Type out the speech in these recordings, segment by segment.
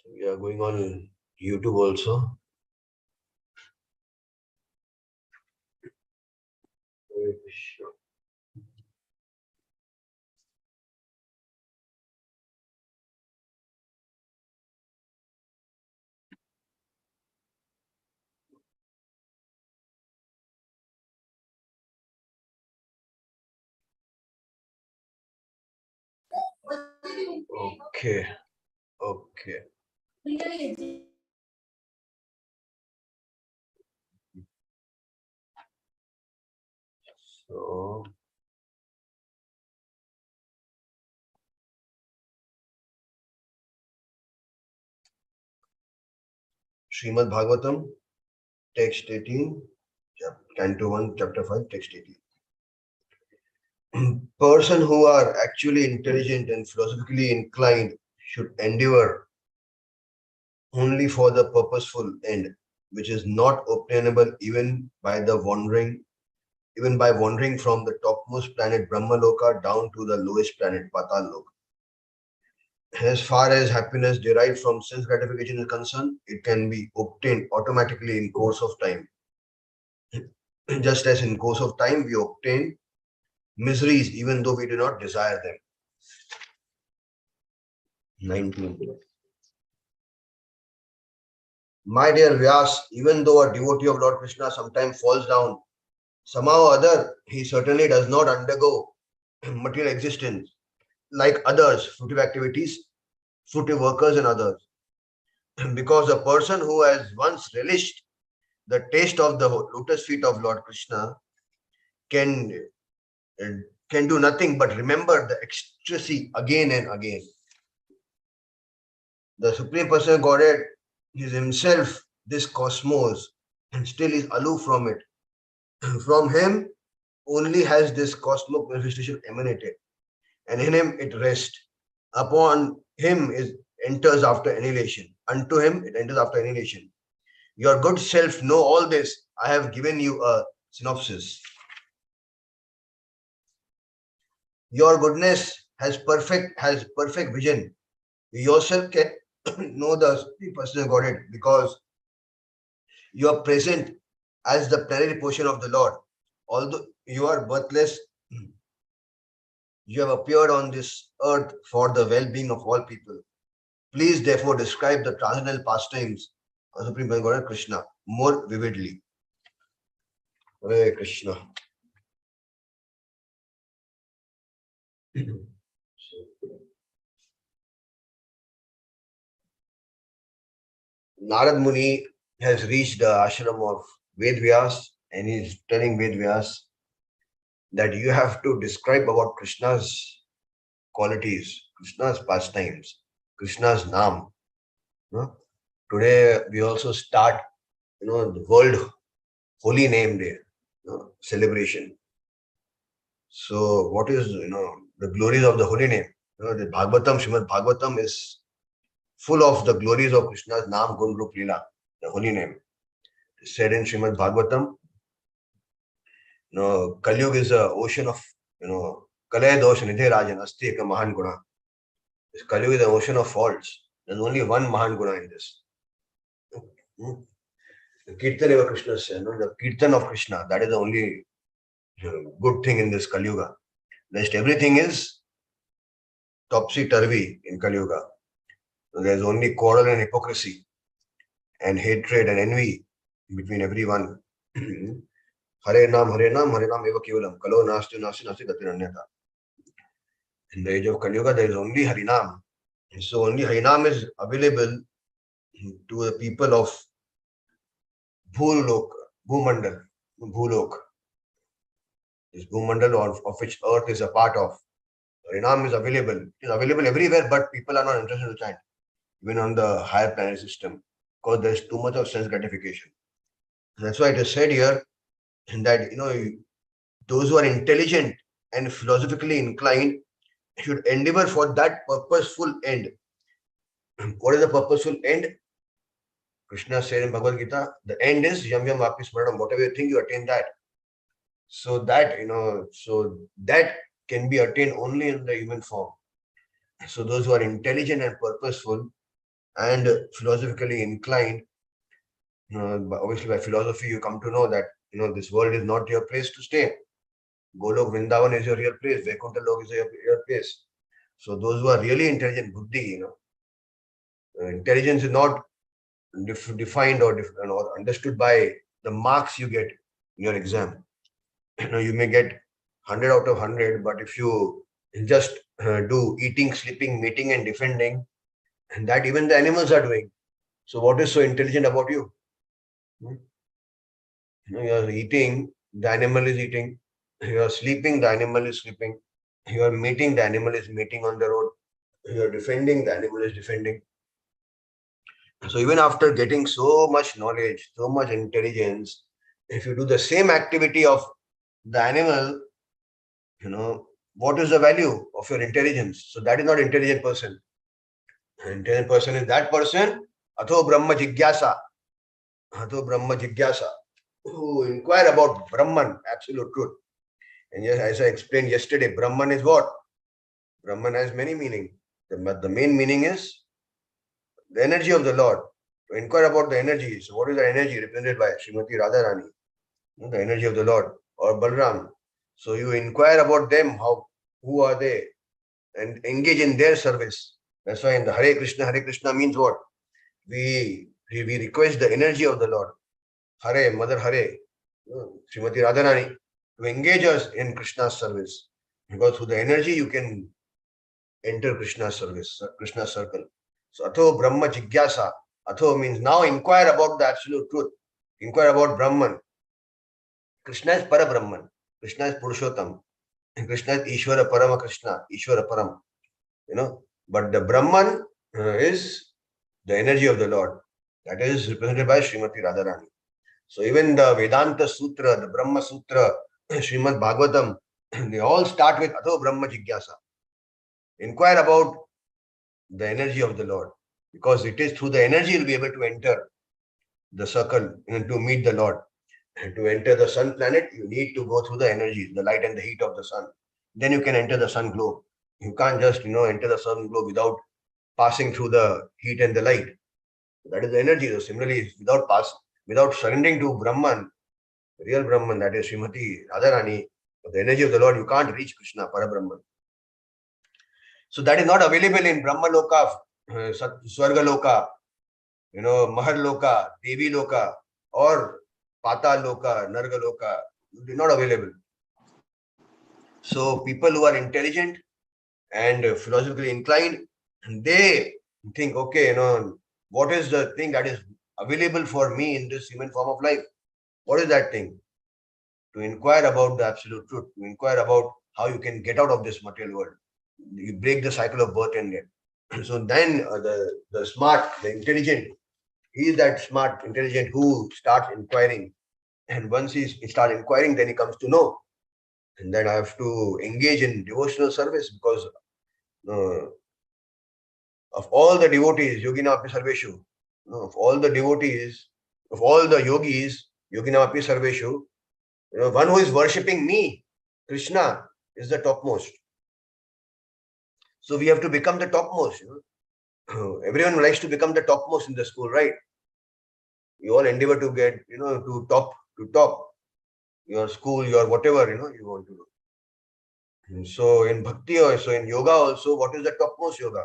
So we are going on YouTube also. Okay, okay. So, Srimad Bhagavatam, text 18, Canto 1, chapter 5, text 18. Person who are actually intelligent and philosophically inclined should endeavor only for the purposeful end, which is not obtainable even by wandering from the topmost planet Brahmaloka down to the lowest planet Patal. As far as happiness derived from sense gratification is concerned, it can be obtained automatically in course of time. Just as in course of time we obtain miseries even though we do not desire them. 19. My dear Vyas, even though a devotee of Lord Krishna sometimes falls down, somehow or other he certainly does not undergo material existence like others, fruitive activities, fruitive workers and others. Because a person who has once relished the taste of the lotus feet of Lord Krishna can can do nothing but remember the ecstasy again and again. The Supreme Personal Godhead is himself this cosmos and still is aloof from it. From him only has this cosmic manifestation emanated, and in him it rests. Upon him is enters after annihilation. Unto him it enters after annihilation. Your good self know all this. I have given you a synopsis. Your goodness has perfect vision. You yourself can know the personal Godhead because you are present as the plenary portion of the Lord. Although you are birthless, you have appeared on this earth for the well-being of all people. Please therefore describe the transcendental pastimes of Supreme Godhead Krishna more vividly. Hare Krishna. Narad Muni has reached the ashram of Vedvyas and he is telling Vedvyas that you have to describe about Krishna's qualities, Krishna's pastimes, Krishna's Naam. No? Today we also start, the World Holy Name Day celebration. So what is, the glories of the holy name? The Bhagavatam, Srimad Bhagavatam is full of the glories of Krishna's Naam, Gun, Rup, Leela, the holy name. It's said in Srimad Bhagavatam, Kali Yuga is an ocean of, Kalaya Dosha Nidhe Rajan, Asti Eka Mahan Guna. This Kali Yuga is an ocean of faults. There's only one Mahan Guna in this. The Kirtan of Krishna, the Kirtan of Krishna, that is the only good thing in this Kali Yuga. Rest everything is topsy-turvy in Kali Yuga. So there's only quarrel and hypocrisy and hatred and envy between everyone. Hare Nam eva kevalam, kalo nasti gatiranyata. In the age of Kali Yuga, there is only Harinam. So only Harinam is available to the people of Bhulok, Bhumandal, Bhulok. This Bhumandal of which Earth is a part of. Harinam is available. It is available everywhere, but people are not interested to chant, even on the higher planet system, because there is too much of sense gratification. And that's why it is said here that those who are intelligent and philosophically inclined should endeavor for that purposeful end. What is the purposeful end? Krishna said in Bhagavad Gita, the end is yam yam vapi smaranam. Whatever you think, you attain that. So that can be attained only in the human form. So those who are intelligent and purposeful and philosophically inclined, obviously by philosophy you come to know that this world is not your place to stay. Golok Vrindavan is your real place. Vaikuntha Lok is your real place. So those who are really intelligent, buddhi, intelligence is not defined or understood by the marks you get in your exam. You may get 100 out of 100, but if you just do eating, sleeping, mating, and defending, and that even the animals are doing. So what is so intelligent about you? You are eating, the animal is eating. You are sleeping, the animal is sleeping. You are mating, the animal is mating on the road. You are defending, the animal is defending. So even after getting so much knowledge, so much intelligence, if you do the same activity of the animal, what is the value of your intelligence? So that is not intelligent person. An intelligent person is that person, Atho Brahma Jigyasa. Atho Brahma Jigyasa, who inquire about Brahman, absolute truth. And yes, as I explained yesterday, Brahman is what? Brahman has many meanings. But the main meaning is the energy of the Lord. To inquire about the energy. So what is the energy represented by Srimati Radharani? The energy of the Lord or Balram. So you inquire about them, who are they? And engage in their service. That's why in the Hare Krishna means what? We request the energy of the Lord. Hare, Mother Hare, Srimati Radharani, to engage us in Krishna's service. Because through the energy you can enter Krishna's service, Krishna's circle. So Atho Brahma Jigyasa. Atho means now inquire about the absolute truth. Inquire about Brahman. Krishna is Para Brahman. Krishna is Purushottam. And Krishna is Ishvara Parama Krishna. Ishvara Param. But the Brahman is the energy of the Lord. That is represented by Srimati Radharani. So even the Vedanta Sutra, the Brahma Sutra, Srimad Bhagavatam, they all start with Atho Brahma Jigyasa. Inquire about the energy of the Lord, because it is through the energy you'll be able to enter the circle and to meet the Lord. And to enter the sun planet, you need to go through the energy, the light and the heat of the sun. Then you can enter the sun globe. You can't just, enter the sun globe without passing through the heat and the light. That is the energy. So similarly, without surrendering to Brahman, real Brahman, that is Srimati Radharani, the energy of the Lord, you can't reach Krishna, Parabrahman. So that is not available in Brahma Loka, Swarga Loka, Mahar Loka, Devi Loka, or Patal Loka, Narga Loka. It is not available. So people who are intelligent and philosophically inclined, they think, okay, what is the thing that is available for me in this human form of life? What is that thing? To inquire about the absolute truth, to inquire about how you can get out of this material world. You break the cycle of birth and death. So then the smart, the intelligent, he is that smart, intelligent who starts inquiring. And once he starts inquiring, then he comes to know. And then I have to engage in devotional service, because of all the devotees, Yogina Api Sarveshu, of all the devotees, of all the yogis, Yogina Api Sarveshu, one who is worshipping me, Krishna, is the topmost. So we have to become the topmost. Everyone likes to become the topmost in the school, right? You all endeavor to get, to top your school, your whatever, you want to do. So in bhakti also, in yoga also, what is the topmost yoga?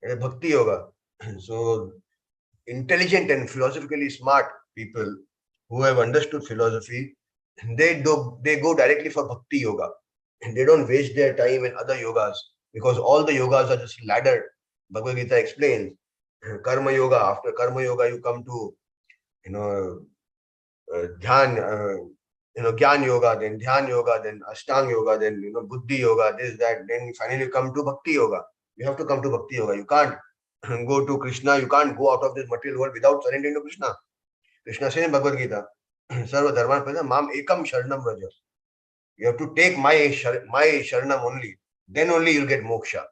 It is bhakti yoga. So intelligent and philosophically smart people who have understood philosophy, they go directly for bhakti yoga. And they don't waste their time in other yogas, because all the yogas are just laddered. Bhagavad Gita explains karma yoga. After karma yoga, you come to dhyan, Gyan yoga, then Dhyan yoga, then Ashtang yoga, then Buddhi yoga, this, that. Then finally you come to Bhakti yoga. You have to come to Bhakti yoga. You can't go to Krishna. You can't go out of this material world without surrendering to Krishna. Krishna says in Bhagavad Gita, Sarva Dharman Prasad, Mam Ekam Sharanam Raja. You have to take my Sharanam only. Then only you'll get moksha.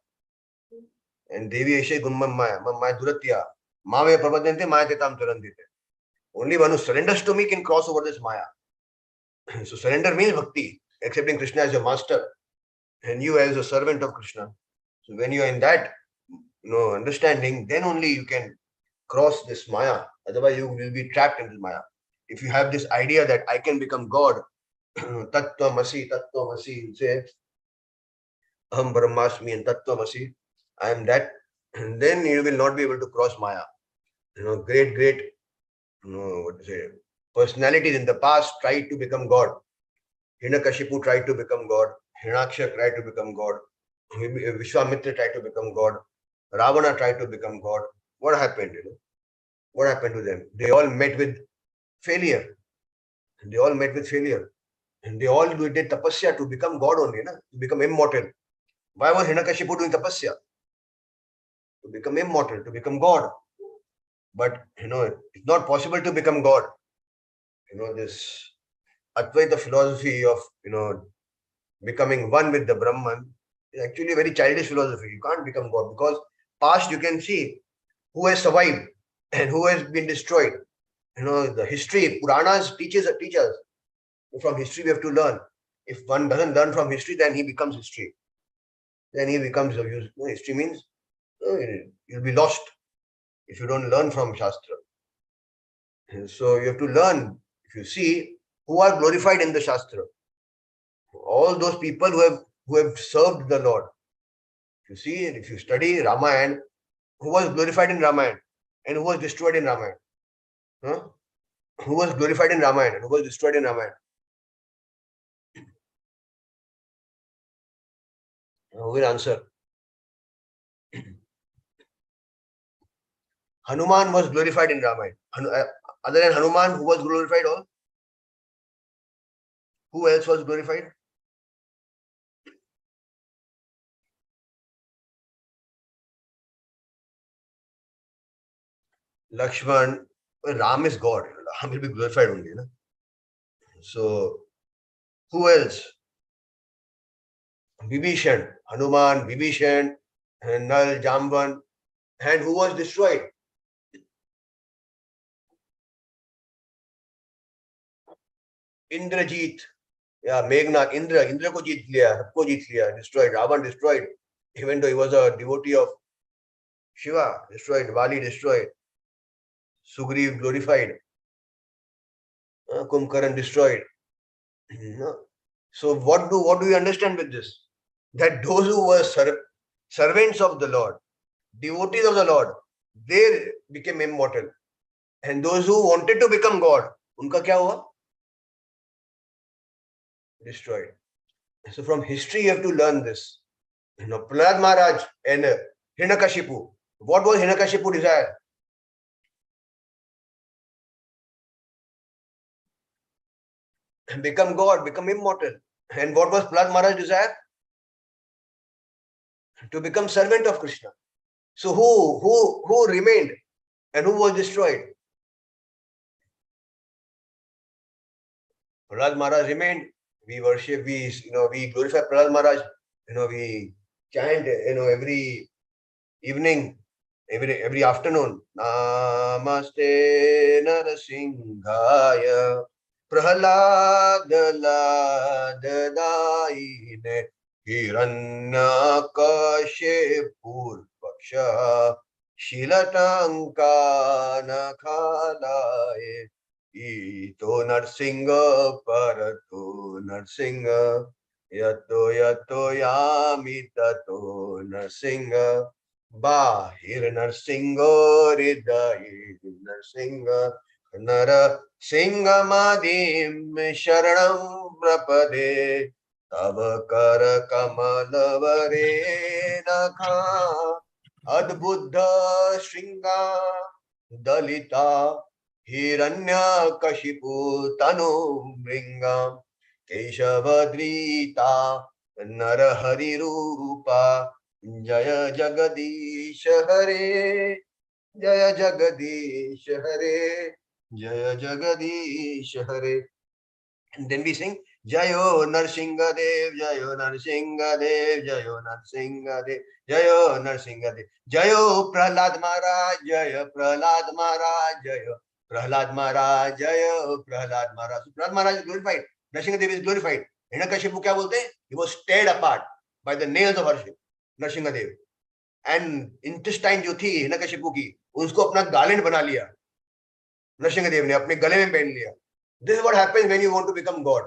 And Devi Eshe Gunmam Maya, Maya Duratya, Mame Prabhadante, Maya Tetam Turandite. Only one who surrenders to me can cross over this Maya. So surrender means bhakti, accepting Krishna as your master and you as a servant of Krishna. So when you are in that understanding, then only you can cross this Maya. Otherwise, you will be trapped in this Maya. If you have this idea that I can become God, Tattvamasi, Tattvamasi, say, Aham Brahmasmi and Tattvamasi, I am that, and then you will not be able to cross Maya. Great, what to say, personalities in the past tried to become God. Hiranyakashipu tried to become God. Hiranyaksha tried to become God. Vishwamitra tried to become God. Ravana tried to become God. What happened? What happened to them? They all met with failure. They all met with failure. And they all did tapasya to become God only, to become immortal. Why was Hiranyakashipu doing tapasya? To become immortal, to become God. But, it's not possible to become God. This Advaita philosophy of, becoming one with the Brahman is actually a very childish philosophy. You can't become God because past you can see who has survived and who has been destroyed. The history, Puranas teach us. From history we have to learn. If one doesn't learn from history, then he becomes history. Then he becomes of use. History means you'll be lost if you don't learn from Shastra. And so you have to learn. If you see who are glorified in the Shastra, all those people who have served the Lord. If you see, if you study Ramayana, who was glorified in Ramayana and who was destroyed in Ramayana? Huh? Who was glorified in Ramayana and who was destroyed in Ramayana? Who will answer? Hanuman was glorified in Ramayana. Other than Hanuman, who was glorified all? Who else was glorified? Lakshman. Ram is God. Ram will be glorified only. So, who else? Vibhishan. Hanuman, Vibhishan, Nal, Jamban. And who was destroyed? Indrajit. Yeah, Meghnad, Indra ko jeet liya, sabko jeet liya, destroyed. Ravan destroyed. Even though he was a devotee of Shiva, destroyed. Vali destroyed. Sugriv glorified. Kumbhakarna destroyed. So what do we understand with this? That those who were servants of the Lord, devotees of the Lord, they became immortal. And those who wanted to become God, unka kya hua? Destroyed. So from history you have to learn this. Prahlad Maharaj and Hiranyakashipu. What was Hiranyakashipu desire? Become God, become immortal. And what was Prahlad Maharaj desire? To become servant of Krishna. So who remained and who was destroyed? Prahlad Maharaj remained. We worship, we glorify Prahlad Maharaj. We chant, every evening, every afternoon. Namaste Narasimhaya Prahlad Ladadaine Hiranyakashipur Paksha Shilatanka Nakhalaye Ito Narsinga Parato Narsinga Yato Yato Yami Tato Narsinga Bahir Narsinga Hridayi Narsinga Nara Singa Madim Sharanam Prapade Tava Kara Kamalavare Nakha Adbuddha Shringa Dalita Hiranyakashipu Tanu Bringam Keshavadrita Narahari Rupa Jaya Jagadish Hare Jaya Jagadish Hare Jaya Jagadish Hare. And then we sing Jayo Narsinga Dev, Jayo Narsinga Dev, Jayo Narsinga Dev, Jayo Narsinga Dev, Jayo Prahlad Maharaj, Jayo Prahlad Maharaj, Jayo Prahlad Maharaj, Jayo Prahlad Maharaj. So Prahlad Maharaj is glorified. Narsinga Dev is glorified. Hiranyakashipu kya bolte? He was teared apart by the nails of Narsinga Dev. and intestine जो थी हिरण्यकशिपु की, उसको अपना garland बना लिया नरसिंहदेव ने, अपने गले में पहन लिया. This is what happens when you want to become God.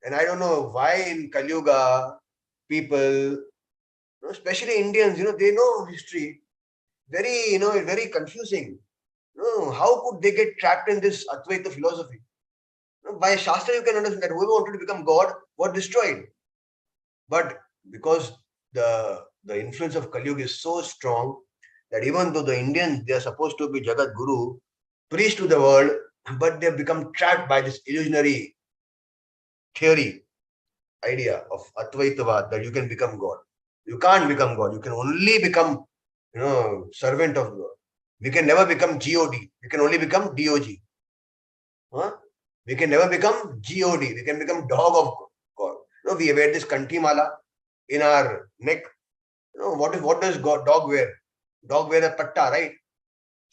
And I don't know why in Kali Yuga people, especially Indians, they know history very, very confusing. How could they get trapped in this Advaita philosophy? By Shastra, you can understand that whoever wanted to become God was destroyed. But because the influence of Kali Yuga is so strong that even though the Indians, they are supposed to be Jagat Guru, priest to the world, but they have become trapped by this illusionary theory, idea of Advaitavad, that you can become God. You can't become God. You can only become, servant of God. We can never become God. We can only become Dog. Huh? We can never become God. We can become dog of God. We wear this kanti mala in our neck. What does dog wear? Dog wear a patta, right?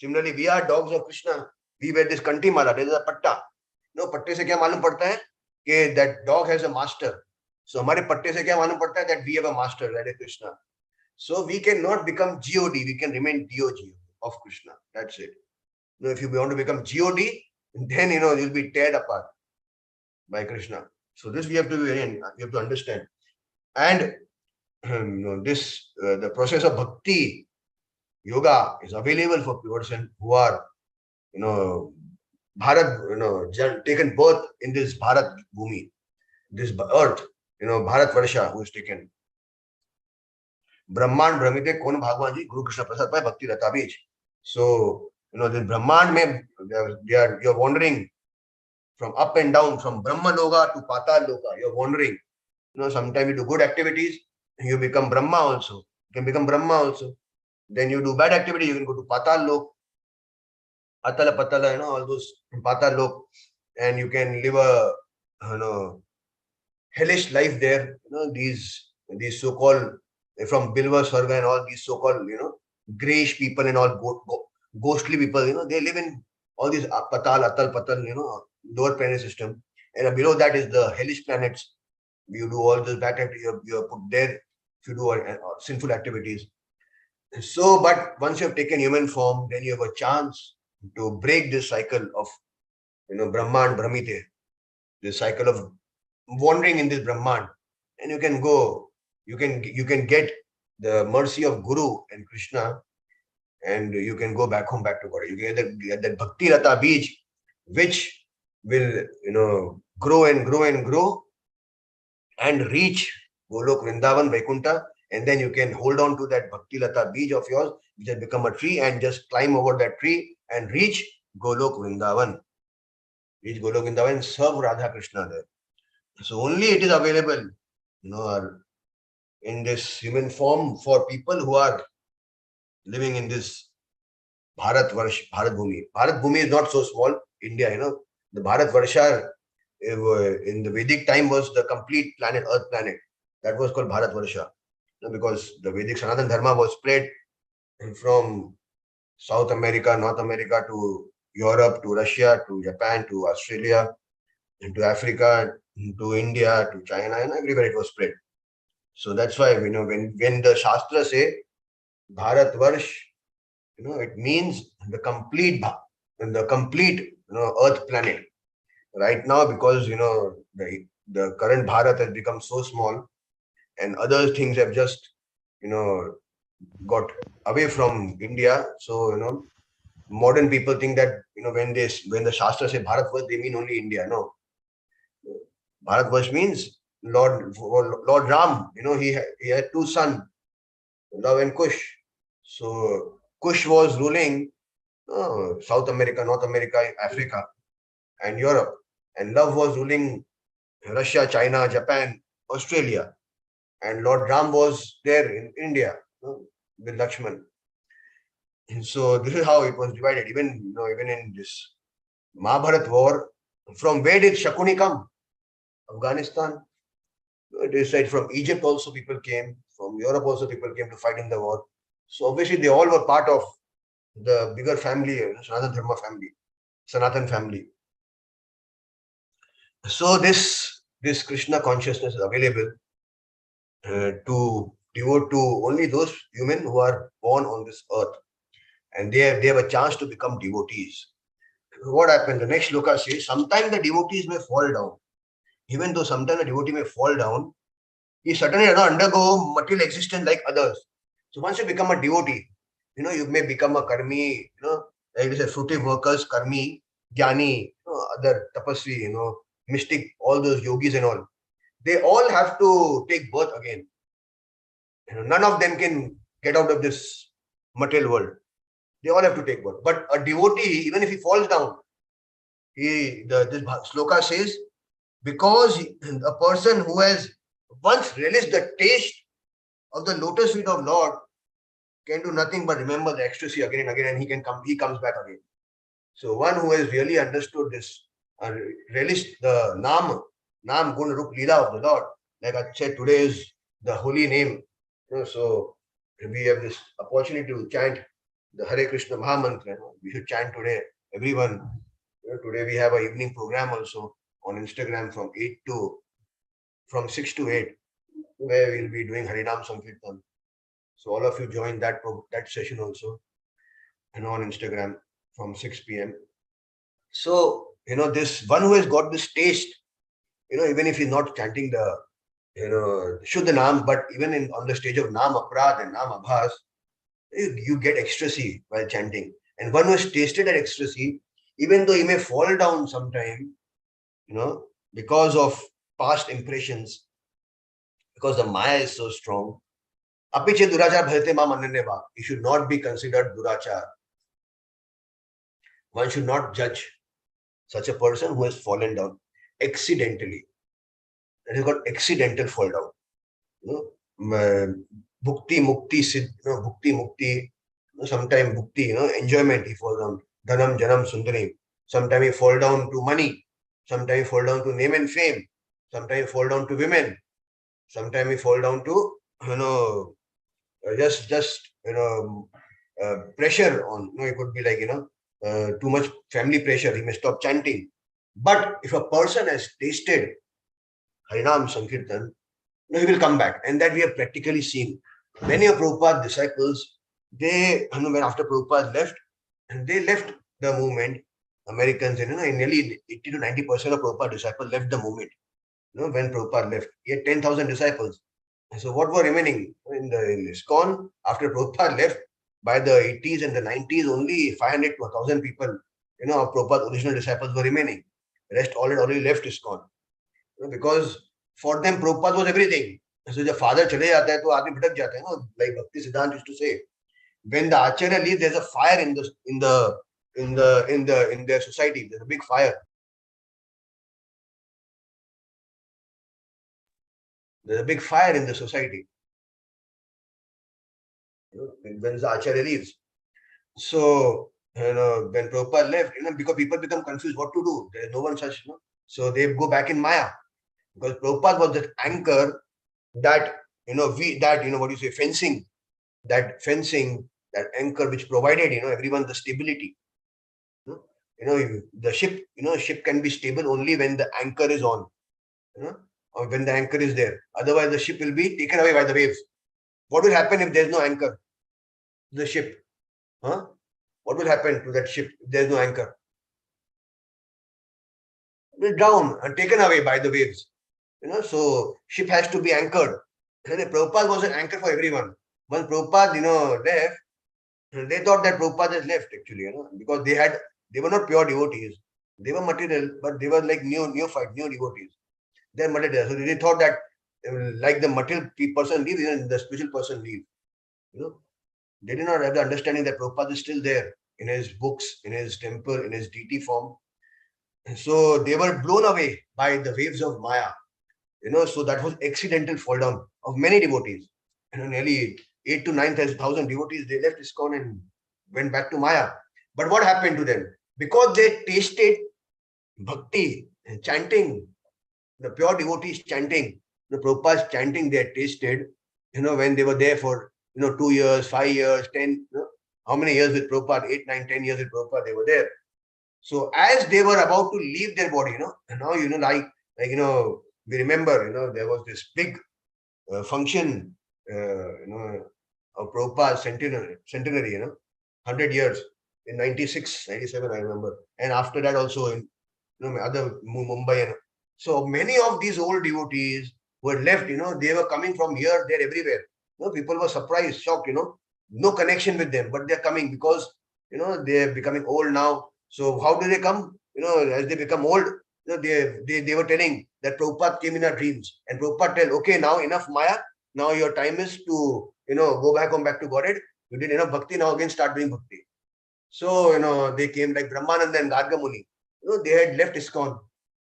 Similarly, we are dogs of Krishna. We wear this kanti mala. There is a patta. पट्टे से क्या मालूम पड़ता है कि that dog has a master. So हमारे पट्टे से क्या मालूम पड़ता है that we have a master, that is Krishna. So we cannot become God. We can remain Dog of Krishna. That's it. If you want to become God, then you'll be teared apart by Krishna. So this we have to understand. And this the process of bhakti yoga is available for person who are Bharat, taken birth in this Bharat Bhumi, this earth, Bharat Varsha, who is taken. Brahman Brahmite Kon Bhagwan ji, Guru Krishna Prasad by Bhakti Lata Beach. So, the Brahman mein, you're wandering from up and down, from Brahma Loka to Patal Loka. You're wandering. Sometimes you do good activities, you become Brahma also. You can become Brahma also. Then you do bad activity, you can go to Patal Lok, Atala Patala, all those Patal Lok, and you can live a hellish life there. These so-called from Bilva Sarga and all these so-called grayish people and all ghostly people. They live in all these Patal, Atal, Patal, lower planet system, and below that is the hellish planets. You do all those bad activities, you're put there if you do sinful activities. So, but once you have taken human form, then you have a chance to break this cycle of Brahman Brahmite, this cycle of wandering in this Brahman, and you can go, you can get the mercy of Guru and Krishna, and you can go back home, back to God. You get that Bhakti Rata Beej, which will grow and grow and grow and reach Golok Vrindavan Vaikuntha, and then you can hold on to that Bhakti Lata Beej of yours, which has become a tree, and just climb over that tree and reach Golok Vrindavan. Reach Golok Vrindavan and serve Radha Krishna there. So only it is available, in this human form for people who are living in this Bharat Bhumi. Bharat Bhumi is not so small. India, the Bharat Varsha in the Vedic time was the complete planet, Earth planet. That was called Bharat Varsha. Because the Vedic Sanatana Dharma was spread from South America, North America to Europe, to Russia, to Japan, to Australia, and to Africa, to India, to China, and everywhere it was spread. So that's why when the Shastras say Bharat Varsh, it means the complete Earth planet. Right now, because the current Bharat has become so small, and other things have just got away from India. So modern people think that when the Shastras say Bharat Varsh, they mean only India. No, Bharat Varsh means Lord Ram. He had two sons, Love and Kush. So Kush was ruling South America, North America, Africa, and Europe, and Love was ruling Russia, China, Japan, Australia, and Lord Ram was there in India with Lakshman. And so this is how it was divided. Even in this Mahabharat war, from where did Shakuni come? Afghanistan. It is said from Egypt also people came, from Europe also people came to fight in the war. So obviously they all were part of the bigger family, Sanatan Dharma family, Sanatan family. So this Krishna consciousness is available to devote to only those human who are born on this earth, and they have a chance to become devotees. What happens? The next shloka says, sometimes the devotees may fall down. Even though sometimes a devotee may fall down, he certainly does not undergo material existence like others. So once you become a devotee, you may become a karmi, like this, fruitive workers, karmi, jnani, other tapasvi, mystic, all those yogis and all. They all have to take birth again. None of them can get out of this material world. They all have to take birth. But a devotee, even if he falls down, this sloka says, because a person who has once relished the taste of the lotus feet of Lord can do nothing but remember the ecstasy again and again, and he comes back again. So one who has really understood this and relished the Nam Gun Rup Leela of the Lord, like I said, today is the holy name. So we have this opportunity to chant the Hare Krishna Mahamantra. We should chant today, everyone. Today we have an evening program also on Instagram from 6 to 8, where we'll be doing Harinam Sankirtan. So all of you join that session also, on Instagram from 6 p.m. So, this one who has got this taste, even if he's not chanting the, Shuddha Nam, but even on the stage of Nam Aprad and Nam Abhas, you get ecstasy while chanting. And one who has tasted that ecstasy, even though he may fall down sometime, because of past impressions, because the Maya is so strong, Apiche durachar bhajate mam ananyava. He should not be considered durachar. One should not judge such a person who has fallen down accidentally. That is called accidental fall down. Bhukti, mukti, bhukti, mukti. Sometimes bhukti, enjoyment, he falls down. Dhanam, janam, sundarim. Sometimes he fall down to money. Sometimes he fall down to name and fame. Sometimes he fall down to women. Sometimes he fall down to, just pressure on. It could be like, too much family pressure. He may stop chanting. But if a person has tasted Harinam Sankirtan, he will come back. And that we have practically seen. Many of Prabhupada's disciples, they, when after Prabhupada left, they left the movement. Americans, in nearly 80 to 90% of Prabhupada's disciples left the movement. When Prabhupada left, he had 10,000 disciples. So what were remaining in ISKCON after Prabhupada left? By the 80s and the 90s, only 500 to 1,000 people, of Prabhupada's original disciples were remaining. The rest all had already left ISKCON. Because for them, Prabhupada was everything. So the father chale jata hai, to aadmi bhatak jata hai, like Bhakti Siddhanta used to say. When the Acharya leaves, there's a fire in their society. There's a big fire. There's a big fire in the society. When the Acharya leaves. So, when Prabhupada left, because people become confused what to do. There's no one such, So they go back in Maya. Because Prabhupada was that anchor that, what do you say, fencing, that anchor which provided, everyone the stability. The ship can be stable only when the anchor is on, or when the anchor is there. Otherwise, the ship will be taken away by the waves. What will happen if there's no anchor? The ship. What will happen to that ship if there's no anchor? It will drown and taken away by the waves. So ship has to be anchored. And Prabhupada was an anchor for everyone. Once Prabhupada, left, they thought that Prabhupada has left actually, because they were not pure devotees. They were material, but they were like new devotees. They're material. So they thought that like the material person leaves, the spiritual person leaves. They did not have the understanding that Prabhupada is still there in his books, in his temple, in his deity form. So they were blown away by the waves of Maya. So that was accidental fall down of many devotees. Nearly 8 to 9,000 devotees, they left ISKCON and went back to Maya. But what happened to them? Because they tasted bhakti, chanting, the pure devotees chanting, the Prabhupada's chanting they had tasted, when they were there for, 2 years, 5 years, 10, how many years with Prabhupada, 8, 9, 10 years with Prabhupada, they were there. So as they were about to leave their body, and now, we remember, there was this big function Prabhupada's centenary, 100 years in 96, 97, I remember. And after that also in other Mumbai. So many of these old devotees were left, they were coming from here, there, everywhere. People were surprised, shocked, no connection with them, but they're coming because, they're becoming old now. So how do they come? As they become old, they were telling that Prabhupada came in our dreams. And Prabhupada tell, okay, now enough Maya. Now your time is to, go back to Godhead. You did enough bhakti, now again start doing bhakti. So, they came like Brahmananda and Garga Muni. They had left ISKCON.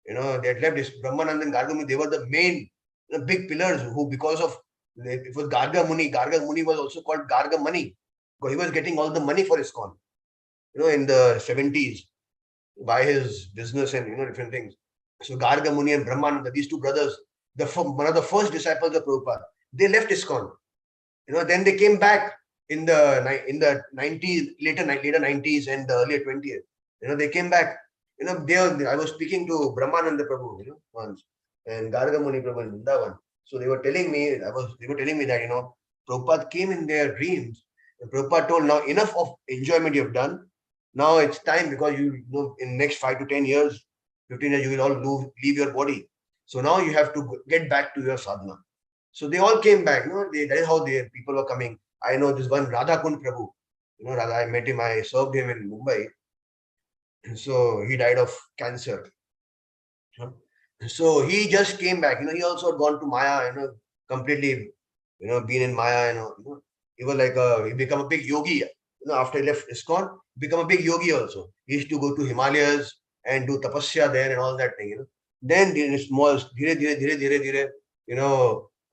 They had left Brahmananda and Garga Muni. They were the main big pillars who, because of, it was Garga Muni. Garga Muni was also called Garga Money because he was getting all the money for ISKCON, in the 70s by his business and, different things. So Garga Muni and Brahmananda, these two brothers, one of the first disciples of Prabhupada, they left ISKCON. Then they came back in the 90s, later 90s and the earlier 20s. They came back. I was speaking to Brahmananda Prabhu, once, and Garga Muni Prabhu in Vrindavan. So they were telling me that, Prabhupada came in their dreams, and Prabhupada told, now enough of enjoyment you have done. Now it's time, because in next 5 to 10 years, 15 years, you will all leave your body. So now you have to get back to your sadhana. So they all came back. That is how people were coming. I know this one Radha Kund Prabhu. Radha, I met him. I served him in Mumbai. So he died of cancer. So he just came back. He also had gone to Maya. Completely. Been in Maya. He was like he became a big yogi. After he left ISKCON, become a big yogi also. He used to go to Himalayas and do tapasya there and all that thing. Then in small, dire,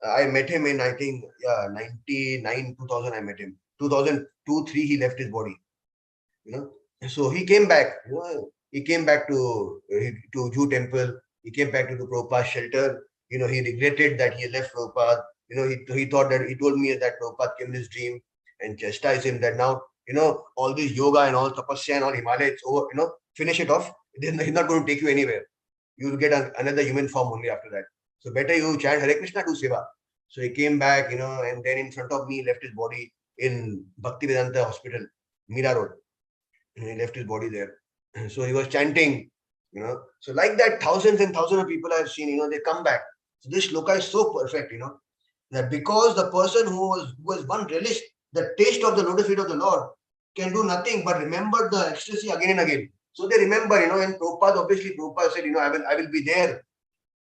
I met him in, I think, 99, 2000, I met him. 2002, 3, he left his body. So he came back, he came back to Jew temple. He came back to the Prabhupada's shelter. He regretted that he left Prabhupada. He thought that, he told me that Prabhupada came in his dream and chastised him that now, all this yoga and all tapasya and all Himalaya, it's over, finish it off. He's not going to take you anywhere. You will get another human form only after that. So better you chant Hare Krishna, do Seva. So he came back, and then in front of me, left his body in Bhaktivedanta Hospital, Mira Road. He left his body there. So he was chanting, So like that, thousands and thousands of people I have seen, they come back. So this shloka is so perfect, that because the person who was one relished the taste of the lotus feet of the Lord can do nothing but remember the ecstasy again and again. So they remember, and Prabhupada, obviously, Prabhupada said, I will be there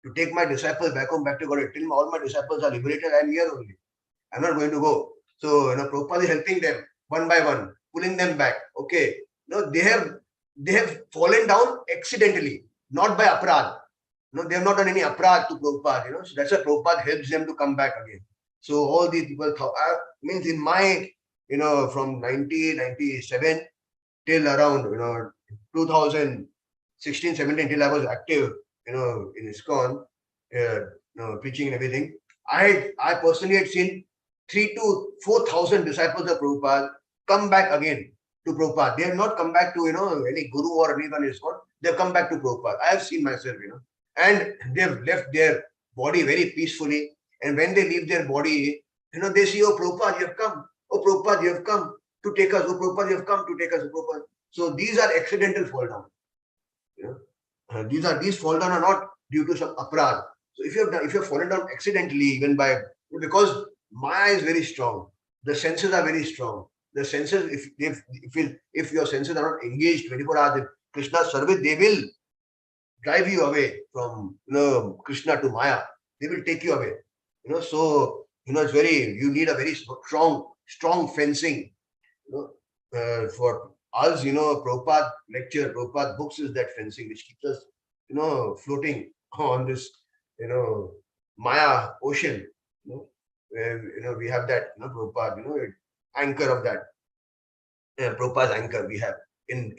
to take my disciples back home, back to God. Till all my disciples are liberated, I am here only. I'm not going to go. So, Prabhupada is helping them one by one, pulling them back. Okay. They have fallen down accidentally, not by aprad. They have not done any aprad to Prabhupada, So that's why Prabhupada helps them to come back again. So all these people means in my, from 1997 till around, 2016, 17, till I was active, in ISKCON, preaching and everything. I personally had seen 3,000 to 4,000 disciples of Prabhupada come back again to Prabhupada. They have not come back to, any guru or anyone in ISKCON. They have come back to Prabhupada. I have seen myself, and they have left their body very peacefully. And when they leave their body, they see, oh, Prabhupada, you have come. Oh, Prabhupada, you have come to take us. Oh, Prabhupada, you have come to take us. Oh, Prabhupada. So these are accidental fall down. These fall down are not due to some aprad. So if you have fallen down accidentally, even by, because Maya is very strong, the senses are very strong. The senses, if your senses are not engaged 24 hours in Krishna's service, they will drive you away from Krishna to Maya. They will take you away. So it's you need a very strong fencing. For us, Prabhupada lecture, Prabhupada books is that fencing which keeps us, floating on this, Maya ocean. Where, we have that, Prabhupada, anchor of that. Prabhupada's anchor we have in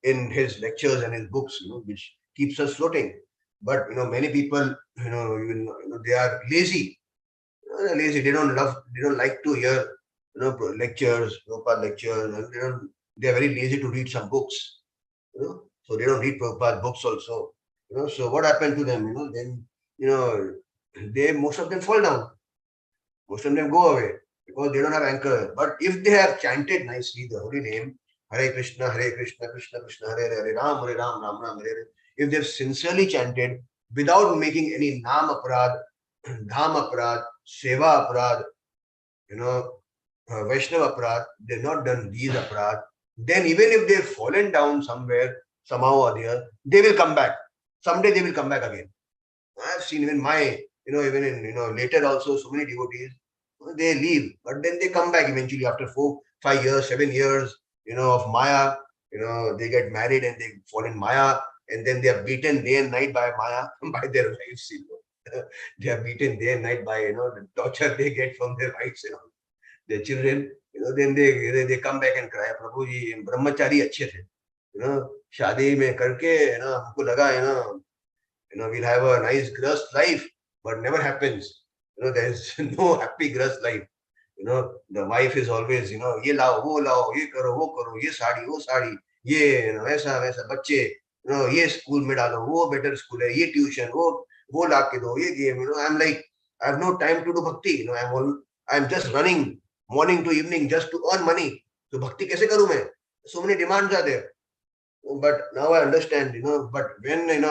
his lectures and his books, which keeps us floating. But many people, they are lazy. They're lazy. They don't like to hear, lectures, Prabhupada lectures, and they are very lazy to read some books. So they don't read Prabhupada books also. So what happened to them? Then, they most of them fall down. Most of them go away because they don't have anchor. But if they have chanted nicely the holy name, Hare Krishna, Krishna Krishna, Hare Ram, Ram Ram, Hare Hare. If they've sincerely chanted without making any Nam Aparad, Dham Aparad, Seva Aparad, Vaishnava Aparad, they've not done these Aparad, then even if they've fallen down somewhere, somehow or the other, they will come back. Someday they will come back again. I've seen even even in, later also, so many devotees, they leave, but then they come back eventually after 4, 5 years, 7 years, of Maya. They get married and they fall in Maya, and then they are beaten day and night by Maya, by their wives. They are beaten day and night by, the torture they get from their wives, their children. Then they come back and cry, Prabhu ji, brahmachari अच्छे थे. शादी में करके, हमको लगा, we'll have a nice grust life, but never happens. There's no happy grust life. The wife is always, ye lao, ye karo, ye sari, ye, ऐसा वैसा बच्चे, ये स्कूल में डालो, वो better school है, ये tuition, वो ला के दो, ये game, I'm like, I have no time to do bhakti. I'm just running morning to evening just to earn money. So bhakti कैसे करूं मैं? So many demands are there. But now I understand, but when,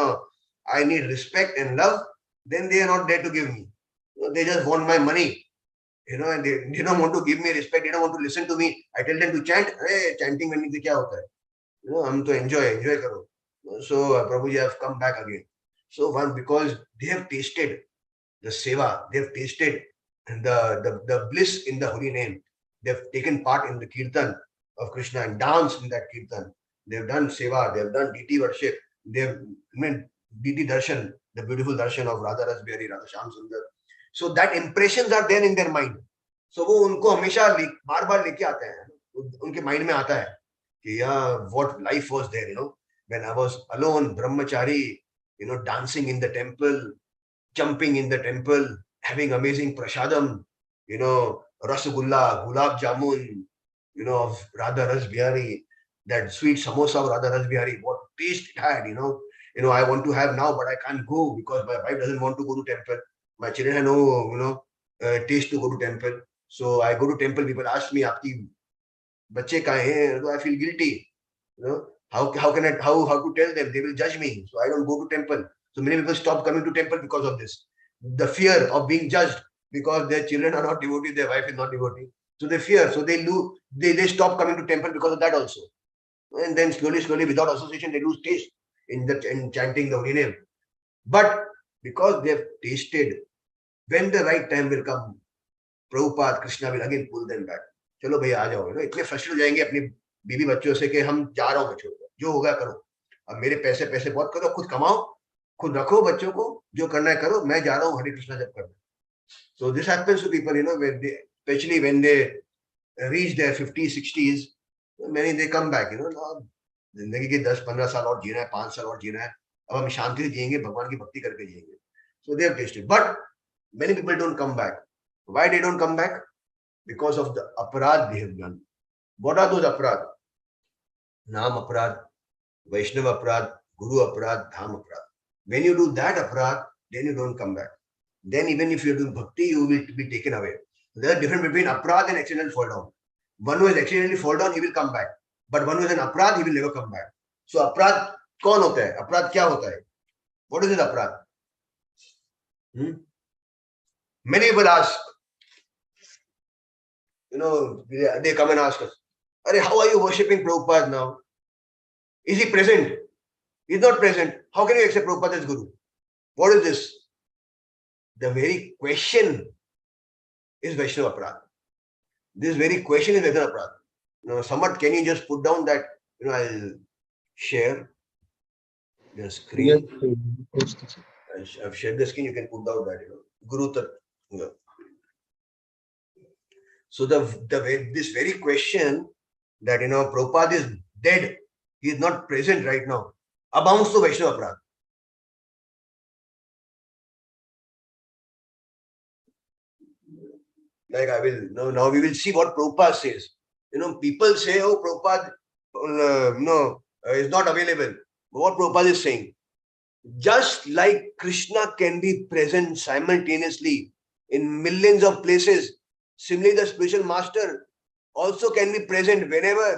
I need respect and love, then they are not there to give me. They just want my money, and they don't want to give me respect. They don't want to listen to me. I tell them to chant. Hey, chanting करने से क्या होता है? हम तो enjoy करो. So Prabhuji have come back again. So because they have tasted the seva, they have tasted the bliss in the holy name. They have taken part in the kirtan of Krishna and danced in that kirtan. They have done seva. They have done deity worship. They have deity darshan, the beautiful darshan of Radha Rasbihari, Radha Shyam Sundar. So that impressions are there in their mind. So वो उनको हमेशा बार-बार लेके आते हैं. उनके mind में आता है कि what life was there, when I was alone, brahmachari, dancing in the temple, jumping in the temple, having amazing prasadam, rasagulla, gulab jamun, of Radha Rasbihari, that sweet samosa of Radha Rasbihari, what taste it had, I want to have now, but I can't go because my wife doesn't want to go to temple. My children have no, taste to go to temple. So I go to temple. People ask me, "Aapki bacche kahan hain?" So I feel guilty. How to tell them? They will judge me. So I don't go to temple. So many people stop coming to temple because of this. The fear of being judged because their children are not devotees, their wife is not devotee. So they fear. So they stop coming to temple because of that also. And then slowly, without association, they lose taste in chanting the holy name. But because they have tasted, when the right time will come, Prabhupada, Krishna will again pull them back. चलो भैया आ जाओ, इतने frustrate हो जाएंगे अपनी बीवी बच्चों से कि हम जा रहा हूँ बच्चों को, जो होगा करो, अब मेरे पैसे बहुत करो, खुद कमाओ, खुद रखो बच्चों को, जो करना है करो, मैं जा रहा हूँ हरे कृष्णा जप करना. So this happens to people, especially when they reach their 50s, 60s, many they come back, जिंदगी के 10-15 साल और जीना है, 5 साल और जीना है, अब हम शांति से जिएंगे, भगवान की भक्ति करके जिएंगे. So they have tasted, but many people don't come back. Why they don't come back? Because of the aparad they have done. What are those aparad? Naam aparad, Vaishnava aparad, Guru aparad, Dham aparad. When you do that aparad, then you don't come back. Then even if you do bhakti, you will be taken away. There is a difference between aparad and accidental fall down. One who has accidentally fall down, he will come back. But one who is an aparad, he will never come back. So aparad कौन होता है? अपराध क्या होता है? What is this अपराध? Many people ask, they come and ask us, how are you worshipping Prabhupada now? Is he present? He is not present. How can you accept Prabhupada as Guru? What is this? The very question is Vaishnava Aparad. This very question is Vaishnava Aparad. Samat, can you just put down that, I'll share the screen. Yes, I've shared the screen, you can put down that, Guru Tat. So this very question that, Prabhupada is dead, he is not present right now, abounds to Vaishnava Aparad. Like now we will see what Prabhupada says. People say, Prabhupada, is not available. But what Prabhupada is saying, just like Krishna can be present simultaneously in millions of places. Similarly, the spiritual master also can be present wherever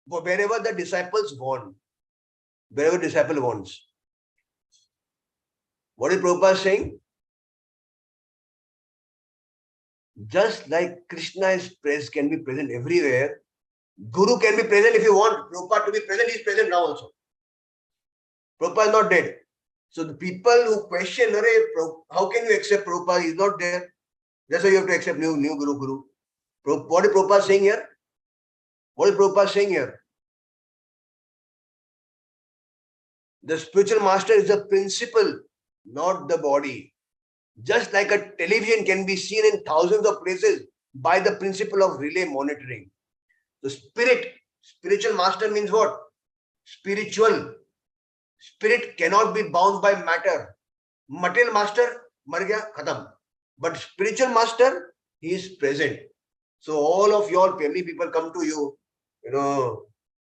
the disciples want. Wherever disciple wants. What is Prabhupada saying? Just like Krishna can be present everywhere, Guru can be present if you want Prabhupada to be present. He is present now also. Prabhupada is not dead. So the people who question, how can you accept Prabhupada? He is not there. That's why you have to accept new Guru. What is Prabhupada saying here? What is Prabhupada saying here? The spiritual master is the principle, not the body. Just like a television can be seen in thousands of places by the principle of relay monitoring. The spiritual master means what? Spiritual. Spirit cannot be bound by matter. Material master, mar gaya, khatam. But spiritual master, he is present. So all of y'all, many people come to you,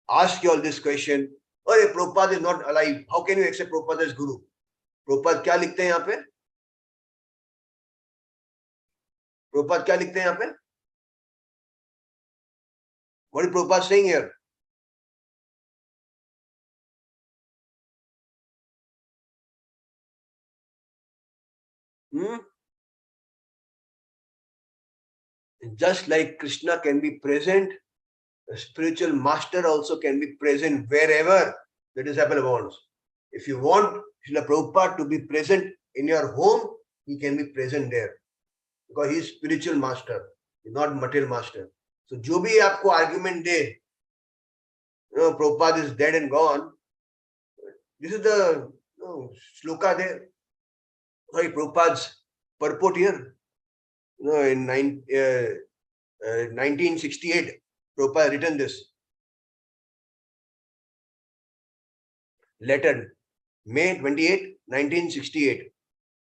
ask you all this question. Oh, Prabhupada is not alive. How can you accept Prabhupada as Guru? Prabhupada क्या लिखते हैं यहाँ पे? Prabhupada क्या लिखते हैं यहाँ पे? What is Prabhupada saying here? Just like Krishna can be present, the spiritual master also can be present wherever the disciple wants. If you want Srila Prabhupada to be present in your home, he can be present there. Because he is spiritual master, he's not material master. So, जो भी आपको argument they, Prabhupada is dead and gone. This is the shloka there. Sorry, Prabhupada's purport here. In 1968, Prabhupada written this. Letter, May 28, 1968.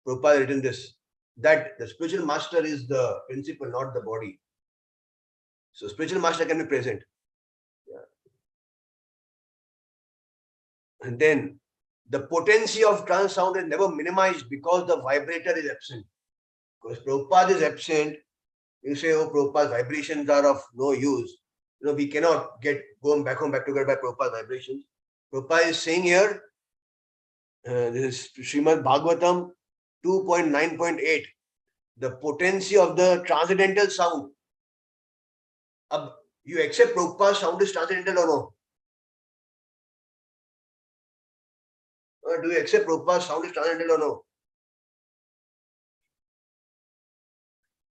Prabhupada written this. That the spiritual master is the principle, not the body. So spiritual master can be present. Yeah. And then the potency of trance sound is never minimized because the vibrator is absent. Because Prabhupada is absent, you say, oh, Prabhupada's vibrations are of no use. We cannot go back together by Prabhupada's vibrations. Prabhupada is saying here, this is Srimad Bhagavatam 2.9.8, the potency of the transcendental sound. You accept Prabhupada's sound is transcendental or no? Do you accept Prabhupada's sound is transcendental or no?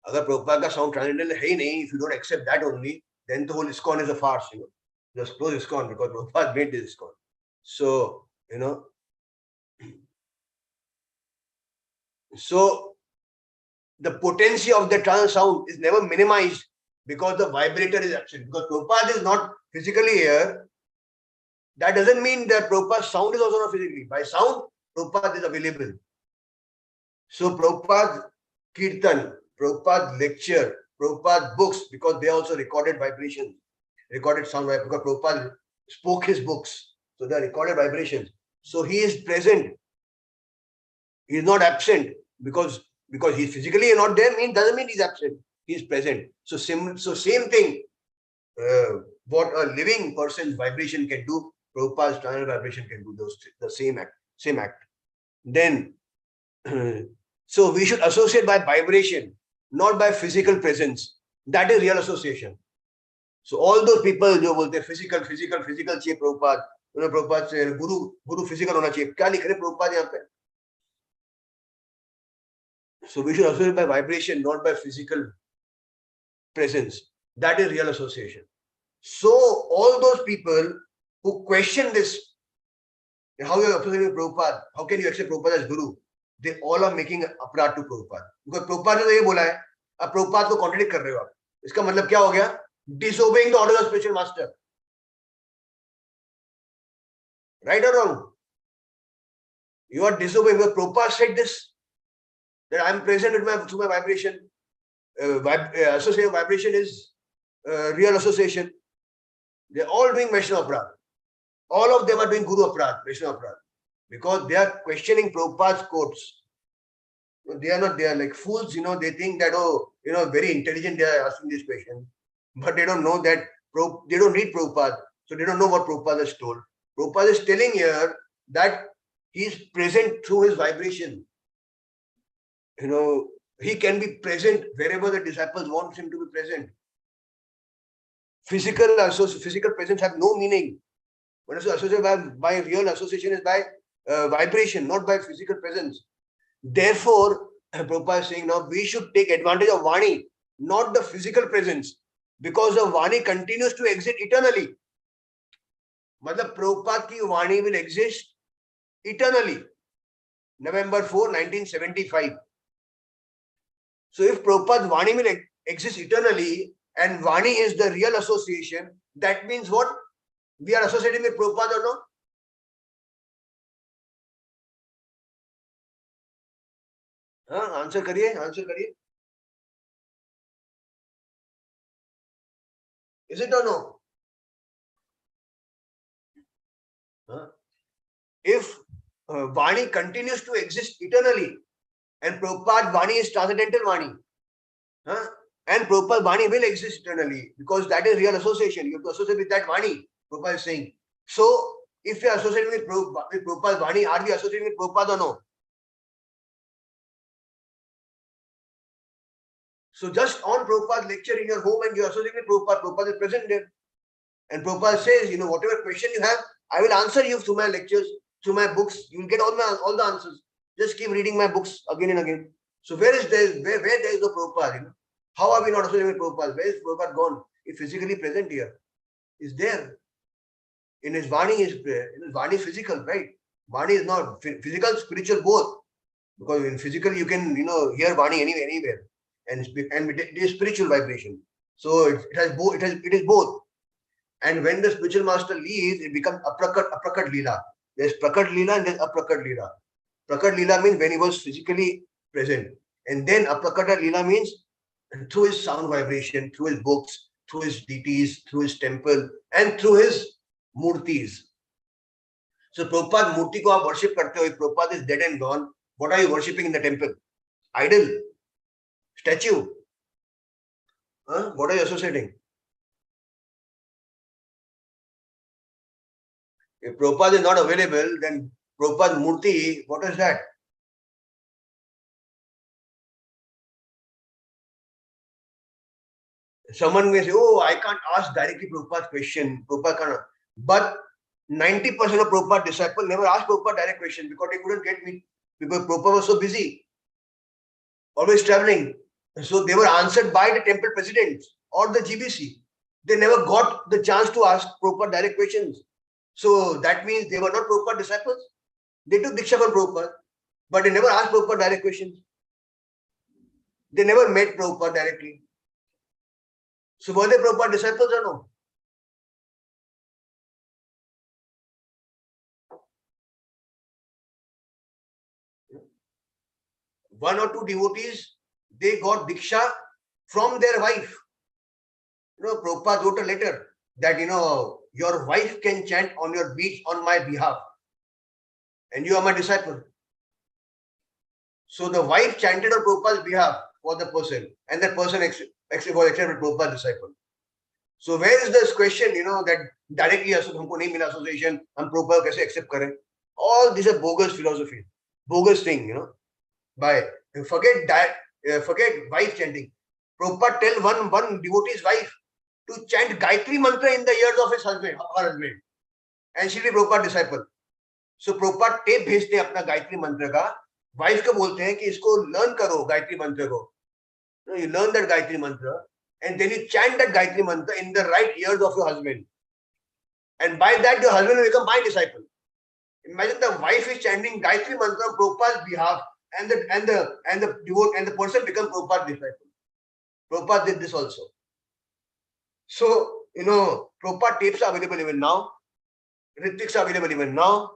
Agar Prabhupada ka sound transcendental hai nahi, if you don't accept that only, then the whole ISKCON is a farce, Just close ISKCON because Prabhupada made this ISKCON. So, so the potency of the trance sound is never minimized because the vibrator is absent. Because Prabhupada is not physically here, that doesn't mean that Prabhupada's sound is also not physically. By sound, Prabhupada is available. So Prabhupada's kirtan, Prabhupada's lecture, Prabhupada's books, because they also recorded vibrations, recorded sound, because Prabhupada spoke his books. So they are recorded vibrations. So he is present. He is not absent because he is physically not there doesn't mean he is absent. He is present. So same thing. What a living person's vibration can do, Prabhupada's transcendental vibration can do the same act. Then, so we should associate by vibration, not by physical presence. That is real association. So all those people जो बोलते हैं physical चाहिए Prabhupada, Prabhupada से गुरु physical होना चाहिए. क्या लिख रहे Prabhupada यहाँ पे? So we should associate by vibration, not by physical presence. That is real association. So all those people who question this, how you are associating with Prabhupada, how can you accept Prabhupada as Guru? They all are making aparad to Prabhupada. Because Prabhupada ने तो ये बोला है, अब Prabhupada को contradict कर रहे हो आप. इसका मतलब क्या हो गया? Disobeying the order of the spiritual master. Right or wrong? You are disobeying. Because Prabhupada said this, that I am present through my vibration. Associating vibration is real association. They are all doing Vaishnava aparad. All of them are doing Guru aparad, Vaishnava aparad. Because they are questioning Prabhupada's quotes. They are not, they are like fools, they think that, very intelligent, they are asking this question. But they don't know that, they don't read Prabhupada, so they don't know what Prabhupada has told. Prabhupada is telling here that he is present through his vibration. He can be present wherever the disciples want him to be present. Physical presence have no meaning. When it's associated by real association is by vibration, not by physical presence. Therefore, Prabhupada is saying now we should take advantage of Vani, not the physical presence, because the Vani continues to exist eternally. Matlab Prabhupada ki Vani will exist eternally. November 4, 1975. So if Prabhupada's Vani will exist eternally and Vani is the real association, that means what? We are associating with Prabhupada or no? Answer kariye. Is it or no? If Vani continues to exist eternally and Prabhupada Vani is transcendental Vani, and Prabhupada Vani will exist eternally because that is real association. You have to associate with that Vani, Prabhupada is saying. So, if we are associating with Prabhupada Vani, are we associating with Prabhupada or no? So, just on Prabhupada's lecture in your home and you are associating with Prabhupada, Prabhupada is present there. And Prabhupada says, whatever question you have, I will answer you through my lectures, through my books. You will get all the answers. Just keep reading my books again and again. So, where there is no Prabhupada? How are we not associating with Prabhupada? Where is Prabhupada gone? He's physically present here. He's there. In his Vani, his Vani is physical, right? Vani is not physical, spiritual, both. Because in physical, you can, hear Vani anywhere. And it is spiritual vibration. So it has both. It is both. And when the spiritual master leaves, it becomes aprakat lila. There's prakat lila and there's aprakat lila. Prakat lila means when he was physically present. And then aprakat lila means through his sound vibration, through his books, through his deities, through his temple, and through his murtis. So Prabhupada murti ko aap worship karte ho. If Prabhupada is dead and gone, what are you worshipping in the temple? Idol? Statue? What are you associating? If Prabhupada is not available, then Prabhupada murti, what is that? Someone may say, oh, I can't ask directly Prabhupada's question. Prabhupada can't. But 90% of Prabhupada disciples never asked Prabhupada direct question because they couldn't get me. Because Prabhupada was so busy, always traveling. So they were answered by the temple presidents or the GBC. They never got the chance to ask Prabhupada direct questions. So that means they were not Prabhupada disciples. They took Diksha from Prabhupada, but they never asked Prabhupada direct questions. They never met Prabhupada directly. So were they Prabhupada disciples or no? One or two devotees, they got Diksha from their wife. Prabhupada wrote a letter that, your wife can chant on your beach on my behalf. And you are my disciple. So the wife chanted on Prabhupada's behalf for the person. And that person was accepted Prabhupada's disciple. So where is this question, that directly humko nahi mila association, hum Prabhupada kaise accept kare? All these are bogus philosophy. Bogus thing, Forget wife chanting. Prabhupada tell one devotee's wife to chant Gayatri mantra in the ears of her husband. And she will be Prabhupada disciple. So Prabhupada tape भेजते हैं अपना गायत्री मंत्र का, wife को बोलते हैं कि इसको लर्न करो गायत्री मंत्र को. You learn that Gayatri mantra and then you chant that Gayatri mantra in the right ears of your husband. And by that your husband will become my disciple. Imagine the wife is chanting Gayatri mantra on Prabhupada's behalf and the person becomes Prabhupada's disciple. Prabhupada did this also. So, Prabhupada tapes are available even now. Ritiks are available even now.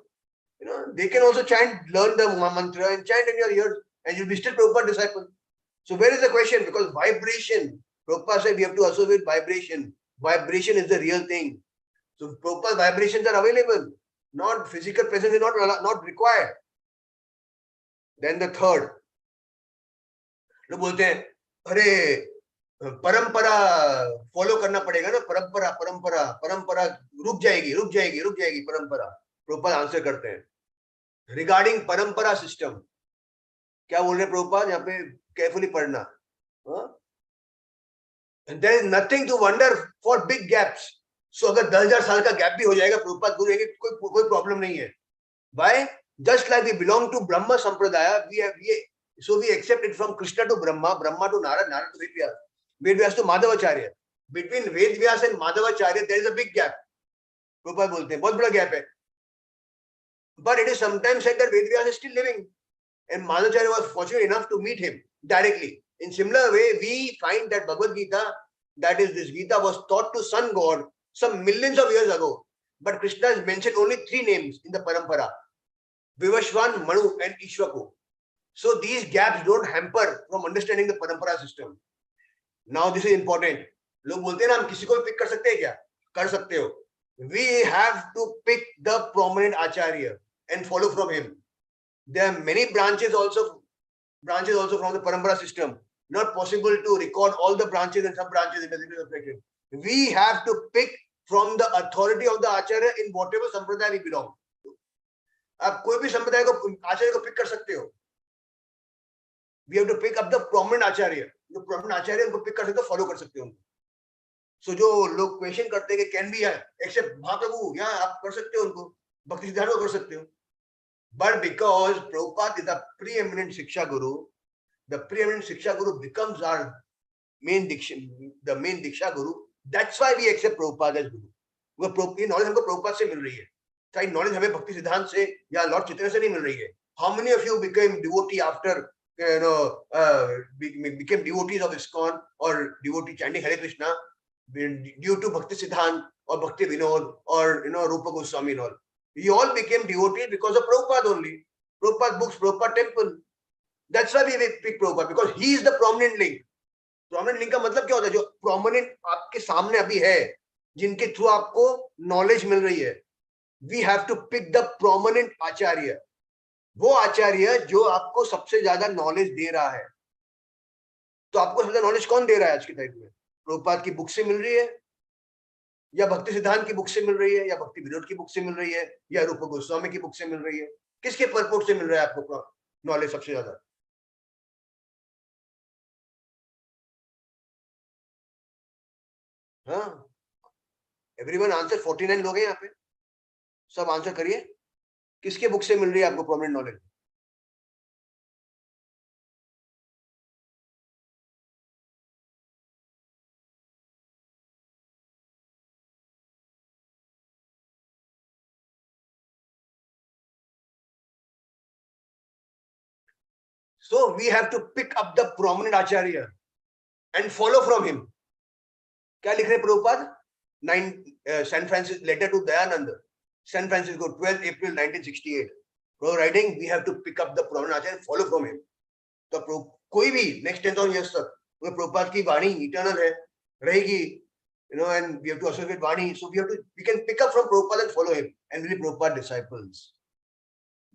They can also chant, learn the mantra and chant in your ears and you'll be still Prabhupada disciple. So where is the question? Because vibration, Prabhupada said we have to associate vibration. Vibration is the real thing. So Prabhupada's vibrations are available. Not physical presence is not required. Then the third, लोग बोलते हैं अरे परंपरा follow करना पड़ेगा ना, परंपरा परंपरा परंपरा रुक जाएगी रुक जाएगी रुक जाएगी परंपरा। प्रभुपाद आंसर करते हैं रिगार्डिंग परंपरा सिस्टम, क्या बोल रहे हैं प्रभुपाद यहाँ पे, केयरफुली पढ़ना। There is nothing to wonder for big gaps. So अगर 10,000 साल का गैप भी हो जाएगा प्रभुपाद गुरु कोई प्रॉब्लम नहीं है। Why? Just like we belong to Brahma Sampradaya, so we accept it from Krishna to Brahma, Brahma to Narad, Narad to Vedvyas, Vedvyas to Madhavacharya. Between Vedvyas and Madhavacharya, there is a big gap. Prabhupada बोलते हैं बहुत बड़ा gap है. But it is sometimes said that Vedvyas is still living, and Madhavacharya was fortunate enough to meet him directly. In similar way, we find that Bhagavad Gita, that is this Gita, was taught to Sun God some millions of years ago. But Krishna has mentioned only 3 names in the parampara: Vivashwan, Manu, and Ishwaku. So these gaps don't hamper from understanding the parampara system. Now this is important. लोग बोलते हैं ना हम किसी को pick कर सकते हैं क्या? कर सकते हो. We have to pick the prominent acharya and follow from him. There are many branches also from the parampara system. Not possible to record all the branches and some branches in the section. We have to pick from the authority of the acharya in whatever sampradaya we belong. आप कोई भी संप्रदाय को आचार्य को pick कर सकते हो. We have to pick up the prominent acharya. जो prominent acharya उनको पिक कर सकते हो, फॉलो कर सकते हो उनको. So जो लोग क्वेश्चन करते हैं कि कैन बी एक्सेप्ट महाप्रभु, यहाँ आप कर सकते हो उनको, भक्ति सिद्धांत को कर सकते हो. But because Prabhupada is the preeminent Shiksha Guru, the preeminent Shiksha Guru becomes our main Diksha Guru. That's why we accept Prabhupada as Guru. ये नॉलेज हमको प्रभुपाद से मिल रही है. चाहे नॉलेज हमें भक्ति सिद्धांत से या लॉर्ड चैतन्य से नहीं मिल रही है. How many of you became devotee after became devotees of ISKCON or devotee chanting Hare Krishna due to Bhakti Siddhant or Bhakti Vinod or Rupa Goswami and all? We all became devotees because of Prabhupada only. Prabhupada books, Prabhupada temple. That's why we pick Prabhupada, because he is the prominent link. Prominent link का मतलब क्या होता है? जो prominent आपके सामने अभी है, जिनके थ्रू आपको नॉलेज मिल रही है. We have to pick the prominent acharya. वो आचार्य जो आपको सबसे ज्यादा नॉलेज दे रहा है. तो आपको सबसे ज्यादा नॉलेज कौन दे रहा है आज के टाइम में? प्रभुपाद की बुक से मिल रही है, या भक्ति सिद्धांत की बुक से मिल रही है, या भक्ति विनोद की बुक से मिल रही है, या रूप गोस्वामी की बुक से मिल रही है? किसके परपोर्ट से मिल रहा है आपको नॉलेज सबसे ज्यादा? हाँ, एवरीवन आंसर. 49 लोग हैं यहाँ पे, सब आंसर करिए. किसके बुक से मिल रही है आपको prominent knowledge? So we have to pick up the prominent acharya and follow from him. क्या लिख रहे Prabhupada? San Francisco letter to Dayanand, San Francisco, 12 April 1968. Writing, we have to pick up the prominent acharya and follow from him. तो कोई भी next 10,000 years तक प्रभुपाद की वाणी eternal है, रहेगी, and we have to associate Vani. So we can pick up from Prabhupada and follow him and be Prabhupada disciples.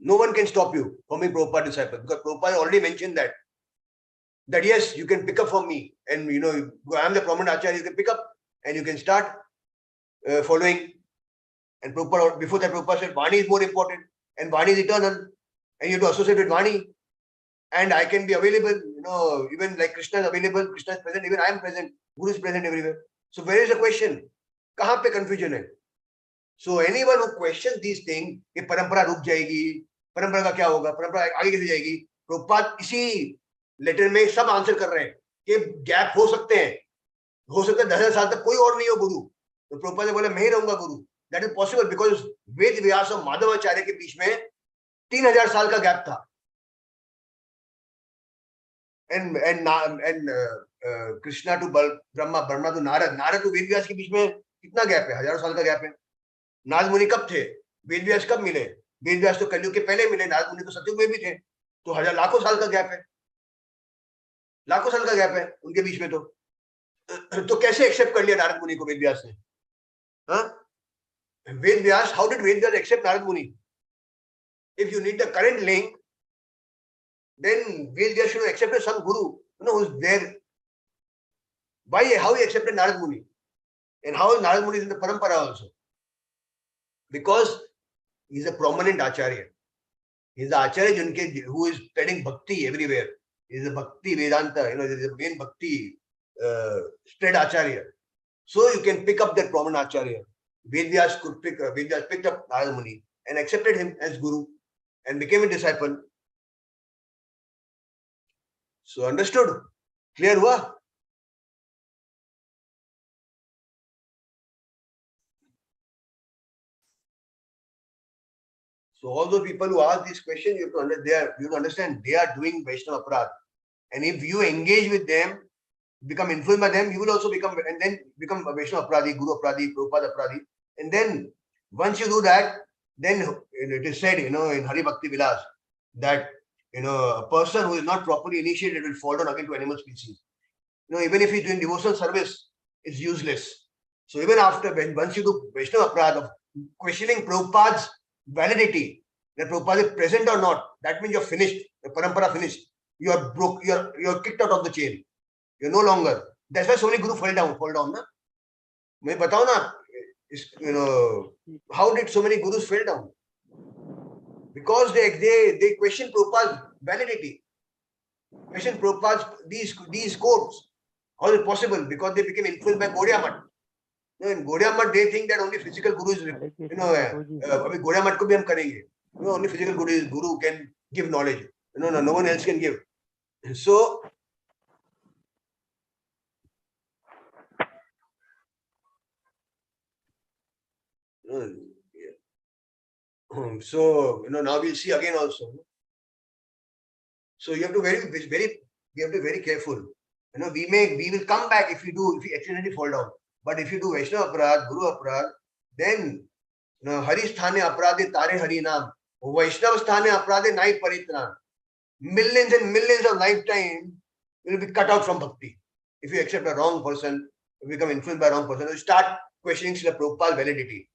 No one can stop you from being Prabhupada disciple, because Prabhupada already mentioned that yes, you can pick up from me, and I am the prominent acharya. You can pick up and you can start following. And Prabhupada, before that, Prabhupada said Vani is more important, and Vani is eternal, and you have to associate with Vani. And I can be available, even like Krishna is available, Krishna is present, even I am present, Guru is present everywhere. So where is the question? कहाँ पे confusion है? So anyone who questions these things, कि परंपरा रुक जाएगी, परंपरा का क्या होगा, परंपरा आगे कैसे जाएगी, प्रभुपाद इसी लेटर में सब आंसर कर रहे हैं कि गैप हो सकते हैं, 10,000 साल तक कोई और नहीं हो गुरु. तो प्रभुपाद ने बोला मैं ही रहूंगा गुरु. That is possible because Ved Vyas और माधवाचार्य के बीच में 3,000 साल का गैप था. And Krishna to Brahma, Brahma to Narad, Narad to Ved Vyas के बीच में कितना गैप है? 1,000 साल का गैप है. नारद मुनि कब थे? वेद व्यास कब मिले? वेद व्यास तो कलयुग के पहले मिले, नारद मुनि तो सतयुग में भी थे. तो लाखों साल का गैप है, लाखों साल का गैप है उनके बीच में. तो कैसे एक्सेप्ट कर लिया नारद मुनि को वेद व्यास ने? Ved Vyas, how did Ved Vyas accept Narad Muni? If you need the current link, then Ved Vyas should accept some guru. who's there. Why? How he accepted Narad Muni? And how Narad Muni is in the parampara also? Because he's a prominent acharya. He's the acharya who is spreading bhakti everywhere. He's a bhakti Vedanta, he's a main bhakti spread acharya. So you can pick up that prominent acharya. Vedyas picked up Narad Muni and accepted him as guru and became a disciple. So understood? Clear hua? So all those people who ask these questions, you have to understand they are doing Vaishnava Aparadh. And if you engage with them, become influenced by them, you will also become a Vaishnava Aparadhi, Guru Aparadhi, Prabhupada Aparadhi. And then once you do that, then it is said, in Hari Bhakti Vilas, that a person who is not properly initiated will fall down again to animal species. Even if he's doing devotional service, it's useless. So even once you do Vaishnava Aparadh of questioning Prabhupada's validity, that Prabhupada is present or not, that means you're finished, the parampara finished. You are broke, you're kicked out of the chain. You're no longer. That's why so many gurus fall down, na? Main batao na, how did so many gurus fall down? Because they question Prabhupada's validity, question Prabhupada's these quotes. How is it possible? Because they became influenced by Gaudiya Math. In Gaudiya Math, they think that only physical guru is, Gaudiya Math ko bhi hum karenge. Only physical guru can give knowledge. No one else can give. So now we'll see again also. So you have to be very careful. We will come back if we accidentally fall down. But if you do Vaishnava Aparadh, Guru Aparadh, then Hari Sthane Aparadhe Tare Hari Naam, Vaishnava Sthane Aparadhe Nai Paritran. Millions and millions of lifetime will be cut out from bhakti. If you accept a wrong person, you become influenced by a wrong person, you start questioning Srila Prabhupada's validity.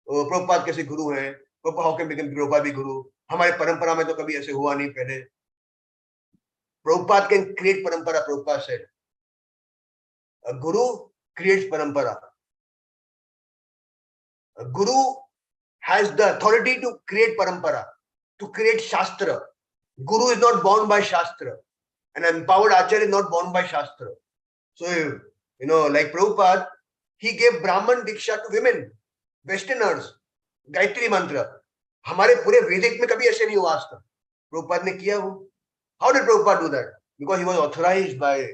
Prabhupada कैसे गुरु हैं? How can become Prabhupada be guru? हमारे परंपरा में तो कभी ऐसे हुआ नहीं पहले. Prabhupada can create parampara. Prabhupada said, a guru creates parampara. A guru has the authority to create parampara, to create shastra. Guru is not bound by shastra. An empowered acharya is not bound by shastra. So, like Prabhupada, he gave Brahman Diksha to women, Westerners, Gayatri Mantra. हमारे पूरे Vedic में कभी ऐसे नहीं हुआ आज तक. Prabhupada ने किया वो. How did Prabhupada do that? Because he was authorized by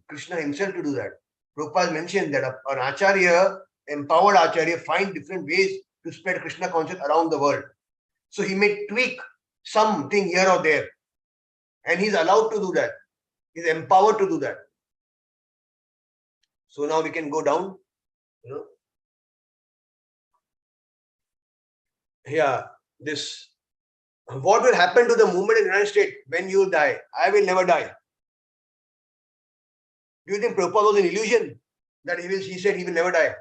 Krishna himself to do that. Prabhupada mentioned that an acharya, empowered acharya, find different ways to spread Krishna consciousness around the world. So he may tweak something here or there. And he's allowed to do that. He's empowered to do that. So now we can go down. Here, this. What will happen to the movement in the United States when you die? I will never die. Do you think Prabhupada was an illusion that he said he will never die?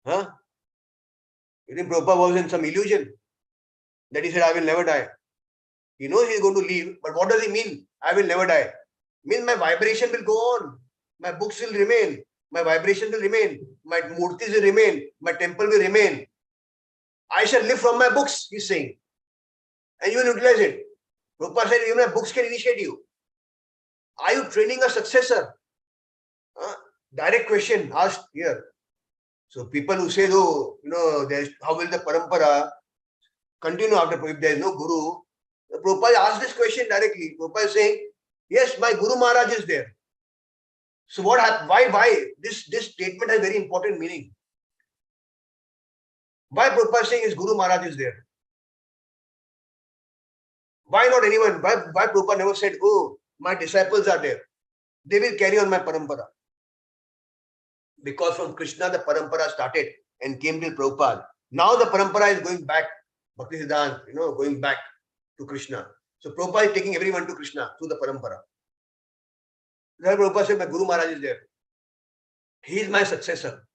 Huh? You think Prabhupada was in some illusion that he said, I will never die? He knows he is going to leave, but what does he mean? I will never die. Means my vibration will go on. My books will remain. My vibration will remain. My murtis will remain. My temple will remain. I shall live from my books, he's saying. And you will utilize it. Prabhupada said, even my books can initiate you. Are you training a successor? Direct question asked here. So people who say, how will the parampara continue after, if there is no guru? Prabhupada asked this question directly. Prabhupada is saying, yes, my Guru Maharaj is there. So what happened? Why? This statement has very important meaning. Why Prabhupada is saying his Guru Maharaj is there? Why not anyone? Why Prabhupada never said, oh, my disciples are there. They will carry on my parampara. Because from Krishna, the parampara started and came till Prabhupada. Now the parampara is going back. Bhakti Siddhanta, going back to Krishna. So Prabhupada is taking everyone to Krishna through the parampara. Then Prabhupada said, my Guru Maharaj is there. He is my successor.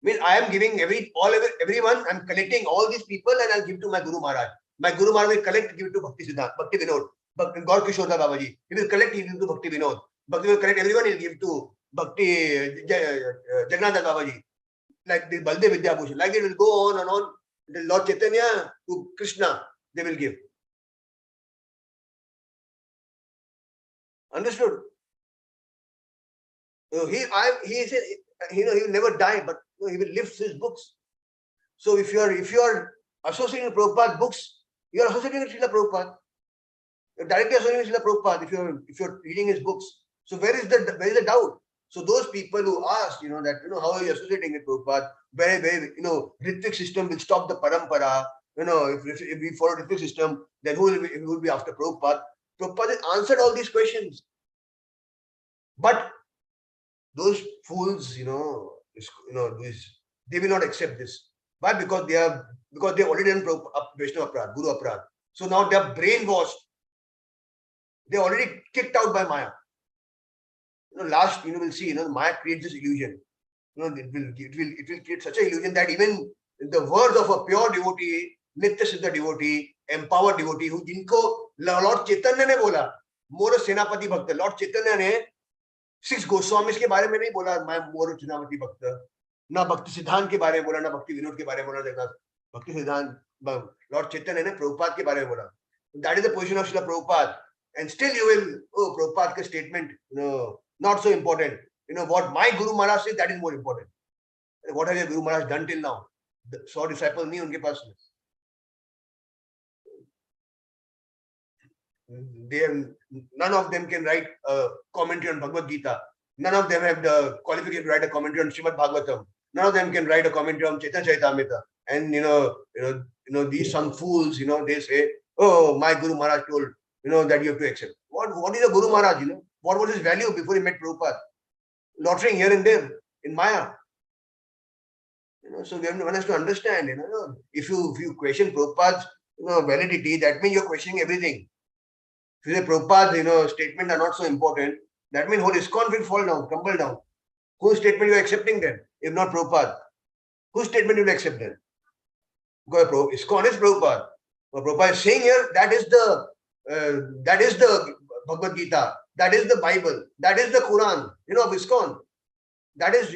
Means I am giving everyone, I'm collecting all these people and I'll give to my Guru Maharaj. My Guru Maharaj will collect, give it to Bhakti Siddhant, Bhakti Vinod, Gaur Kishore Babaji. He will collect, give it to Bhakti Vinod. Bhakti will collect everyone, he will give to Bhakti Jagannath Babaji. Like the Baldev Vidyabhushan. Like it will go on and on. The Lord Chaitanya to Krishna, they will give. Understood? He said, he will never die, but he will lift his books. So if you are associating with Prabhupada's books, you are associating with Srila Prabhupada. You are directly associating with Srila Prabhupada if you are reading his books. So where is the doubt? So those people who asked, that how are you associating with Prabhupada? Very, Ritvik system will stop the parampara. If we follow Ritvik system, then who will be after Prabhupada? Prabhupada answered all these questions. But those fools, they will not accept this. Why? Because they already done Vaishnava Aparadh, Guru Aparadh. So now they are brainwashed. They are already kicked out by Maya. Last, we'll see, Maya creates this illusion. It will create such an illusion that even the words of a pure devotee, Nitya Siddha devotee, empowered devotee, who jinko Lord Chaitanya ne bola, more Senapati Bhakta. Lord Chaitanya ne 6 Goswamis के बारे में नहीं बोला, मैं मोर चुनावती भक्त, ना भक्ति सिद्धांत के बारे में बोला, ना भक्ति विनोद के बारे में बोला, देखा भक्ति सिद्धांत लॉर्ड चैतन्य ने प्रभुपाद के बारे में बोला. That is the position of Srila Prabhupada, and still you will Prabhupada के statement not so important. What my Guru Maharaj says, that is more important. What has your Guru Maharaj done till now? 100 disciples नहीं उनके पास. None of them can write a commentary on Bhagavad Gita. None of them have the qualification to write a commentary on Srimad Bhagavatam. None of them can write a commentary on Chaitanya Charitamrita. And these some fools, they say, oh, my Guru Maharaj told, that you have to accept. What is a Guru Maharaj? What was his value before he met Prabhupada? Loitering here and there in Maya. So one has to understand. If you question Prabhupada's validity, that means you're questioning everything. If you say Prabhupada's statements are not so important, that means whole ISKCON will fall down, crumble down. Whose statement you are accepting then? If not Prabhupada, whose statement you will accept then? Because ISKCON is Prabhupada. What Prabhupada is saying here, that is the Bhagavad Gita, that is the Bible, that is the Quran, of ISKCON. That is,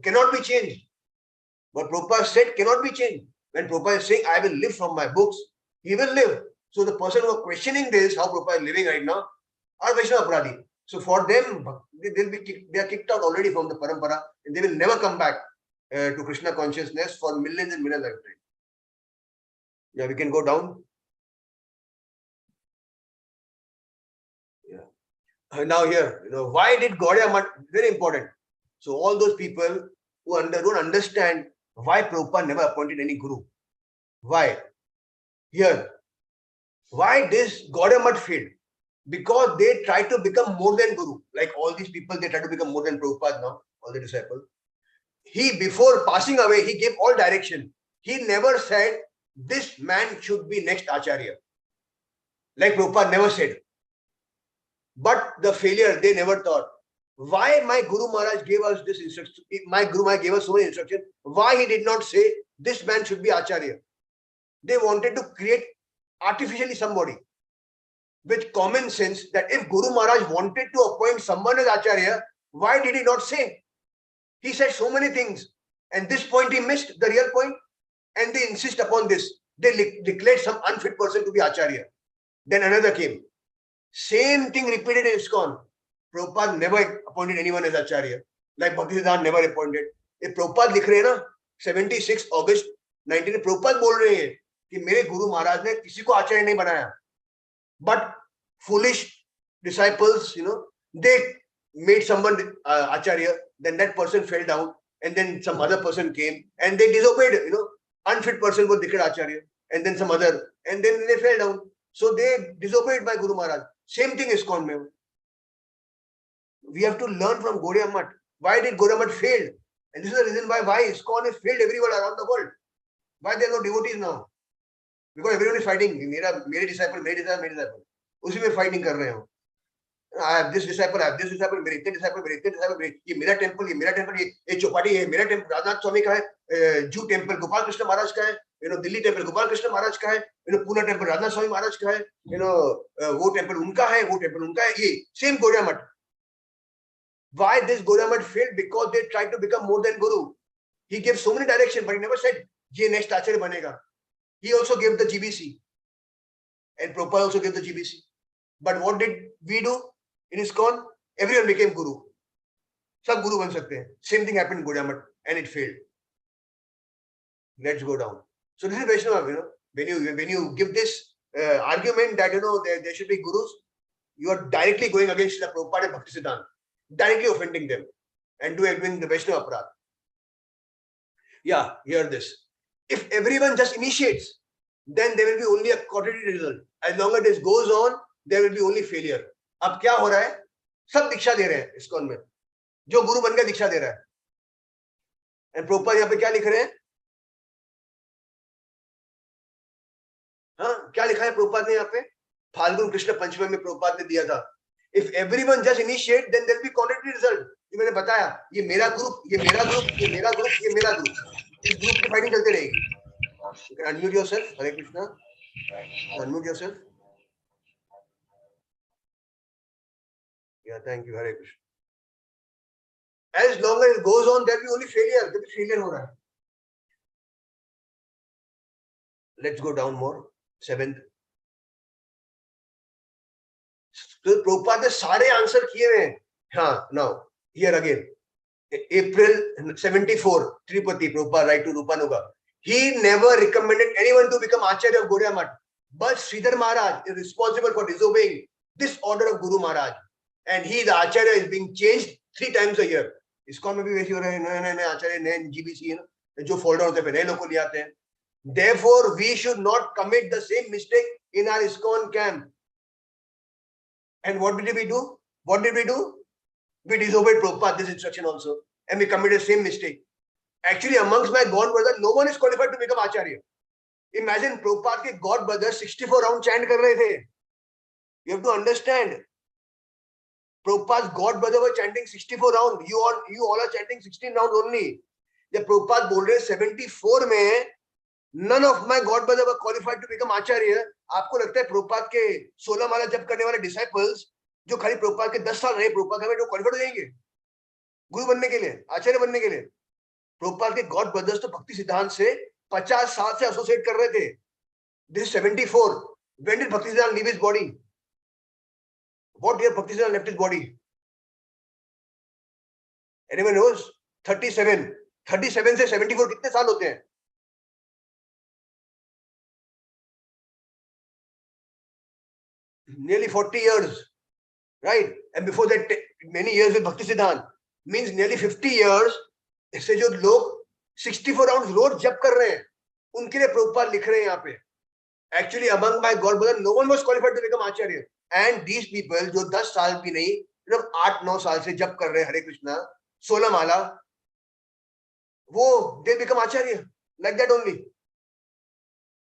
cannot be changed. What Prabhupada said cannot be changed. When Prabhupada is saying, I will live from my books, he will live. So the person who are questioning this, how Prabhupada is living right now, are Vaishnava Aparadhi. So for them, they are kicked out already from the parampara, and they will never come back to Krishna consciousness for millions and millions of lifetimes. Yeah, we can go down. Yeah. Now here, why did Gauranga Math? Very important. So all those people who don't understand why Prabhupada never appointed any guru. Why? Here. Why this Gauranga Math failed? Because they try to become more than Guru. Like all these people, they try to become more than Prabhupada now, all the disciples. He, before passing away, he gave all direction. He never said, this man should be next Acharya. Like Prabhupada never said. But the failure, they never thought. Why my Guru Maharaj gave us this instruction? My Guru Maharaj gave us so many instructions. Why he did not say, this man should be Acharya? They wanted to create artificially somebody. With common sense, that if Guru Maharaj wanted to appoint someone as Acharya, why did he not say? He said so many things, and this point he missed, the real point, and they insist upon this. They declared some unfit person to be Acharya. Then another came. Same thing repeated in ISKCON. Prabhupada never appointed anyone as Acharya. Like Bhaktisiddhanta never appointed. If Prabhupada लिख रहे हैं ना, 76 August 19 Prabhupada बोल रहे हैं कि मेरे गुरु महाराज ने किसी को आचार्य नहीं बनाया. But foolish disciples, they made someone Acharya, then that person fell down, and then some other person came, and they disobeyed, unfit person was declared Acharya, and then some other, and then they fell down. So they disobeyed by Guru Maharaj. Same thing is ISKCON mein. We have to learn from Gauranga Math. Why did Gauranga Math fail? And this is the reason why ISKCON has failed everywhere around the world. Why there are no devotees now? Because everyone is fighting. मेरे disciple, मेरे disciple. उसी में fighting कर रहे हो. I have this disciple, मेरे इतने disciple, ये मेरा temple, ये चौपाटी है, मेरा temple, राजनाथ स्वामी का है, जू temple, गोपाल कृष्ण महाराज का है, दिल्ली टेम्पल गोपाल कृष्ण महाराज का है, पूना टेम्पल राधा स्वामी महाराज का है, वो टेम्पल उनका है, वो टेम्पल उनका है, ये सेम गौड़िया मठ. Why this Gauranga Math failed? Because they tried to become more than Guru. He gave so many directions, but he never said, "Ye next Acharya banega." He also gave the GBC, and Prabhupada also gave the GBC. But what did we do in ISKCON? Everyone became Guru. सब Guru बन सकते हैं. Same thing happened in Gauranga Math, and it failed. Let's go down. So this is Vaishnava. When you give this argument that there should be Gurus, you are directly going against the Prabhupada and Bhakti Siddhanta. Directly offending them and doing the Vaishnava aparadh. Yeah, hear this. If everyone just initiates, then there will be only a contradictory result. As long as this goes on, there will be only failure. अब क्या हो रहा है? सब दीक्षा दे रहे हैं ISKCON में. जो गुरु बन गया दीक्षा दे रहा है. And Prabhupada यहाँ पे क्या लिख रहे हैं? हाँ, क्या लिखा है Prabhupada ने यहाँ पे? फाल्गुन कृष्ण पंचमी में Prabhupada ने दिया था. If everyone just initiate, then there will be contradictory result. जो मैंने बताया, ये मेरा ग्रुप, ये मेरा ग्रुप, ये मेरा ग्रुप, ये मेरा ग्रुप. इस ग्रुप की फाइटिंग चलती रहेगी. You can unmute yourself. Hare Krishna. Unmute yourself. Yeah, thank you. Hare Krishna. As long as it goes on, there will be only failure. There will be failure हो रहा है. Let's go down more. 7th. तो Prabhupada ने सारे answer किए हुए हैं. हाँ, now here again. April 74, Tirupati, Prabhupada write to Rupanuga. He never recommended anyone to become Acharya of Gauranga Math. But Sridhar Maharaj is responsible for disobeying this order of Guru Maharaj. And he, the Acharya, is being changed 3 times a year. ISKCON में भी वैसे हो रहे हैं, नए आचार्य, नए GBC, जो fold down होते हैं, नए लोग को ले आते हैं. Therefore, we should not commit the same mistake in our ISKCON camp. And what did we do? What did we do? We disobeyed Prabhupada, this instruction also, and we committed the same mistake. Actually, amongst my God brothers, no one is qualified to become Acharya. Imagine Prabhupada के God brothers 64 round chant कर रहे थे. You have to understand. Prabhupada's God brother were chanting 64 round. You all are chanting 16 rounds only. जब Prabhupada बोल रहे 74 में, none of my God brothers were qualified to become Acharya. आपको लगता है Prabhupada के 16 माला जप करने वाले disciples जो खाली Prabhupada के 10 साल रहे Prabhupada में, जो qualified हो जाएंगे गुरु बनने के लिए, आचार्य बनने के लिए? Prabhupada के God brothers तो भक्ति सिद्धांत से 50 साल से एसोसिएट कर रहे थे. This is 74. When did Bhakti Siddhanta leave his body? What year Bhakti Siddhanta left his body? Anyone knows? 37. 37 से 74 कितने साल होते हैं? Nearly 40 years, right? And before that, many years with Bhakti Siddhanta, means nearly 50 years. इससे जो लोग 64 rounds रोज जप कर रहे हैं, उनके लिए प्रभुपाद लिख रहे हैं यहाँ पे. Actually, among my God brother, no one was qualified to become Acharya. And these people जो 10 साल भी नहीं, सिर्फ 8-9 साल से जप कर रहे हैं हरे कृष्णा 16 माला, वो they become Acharya like that only.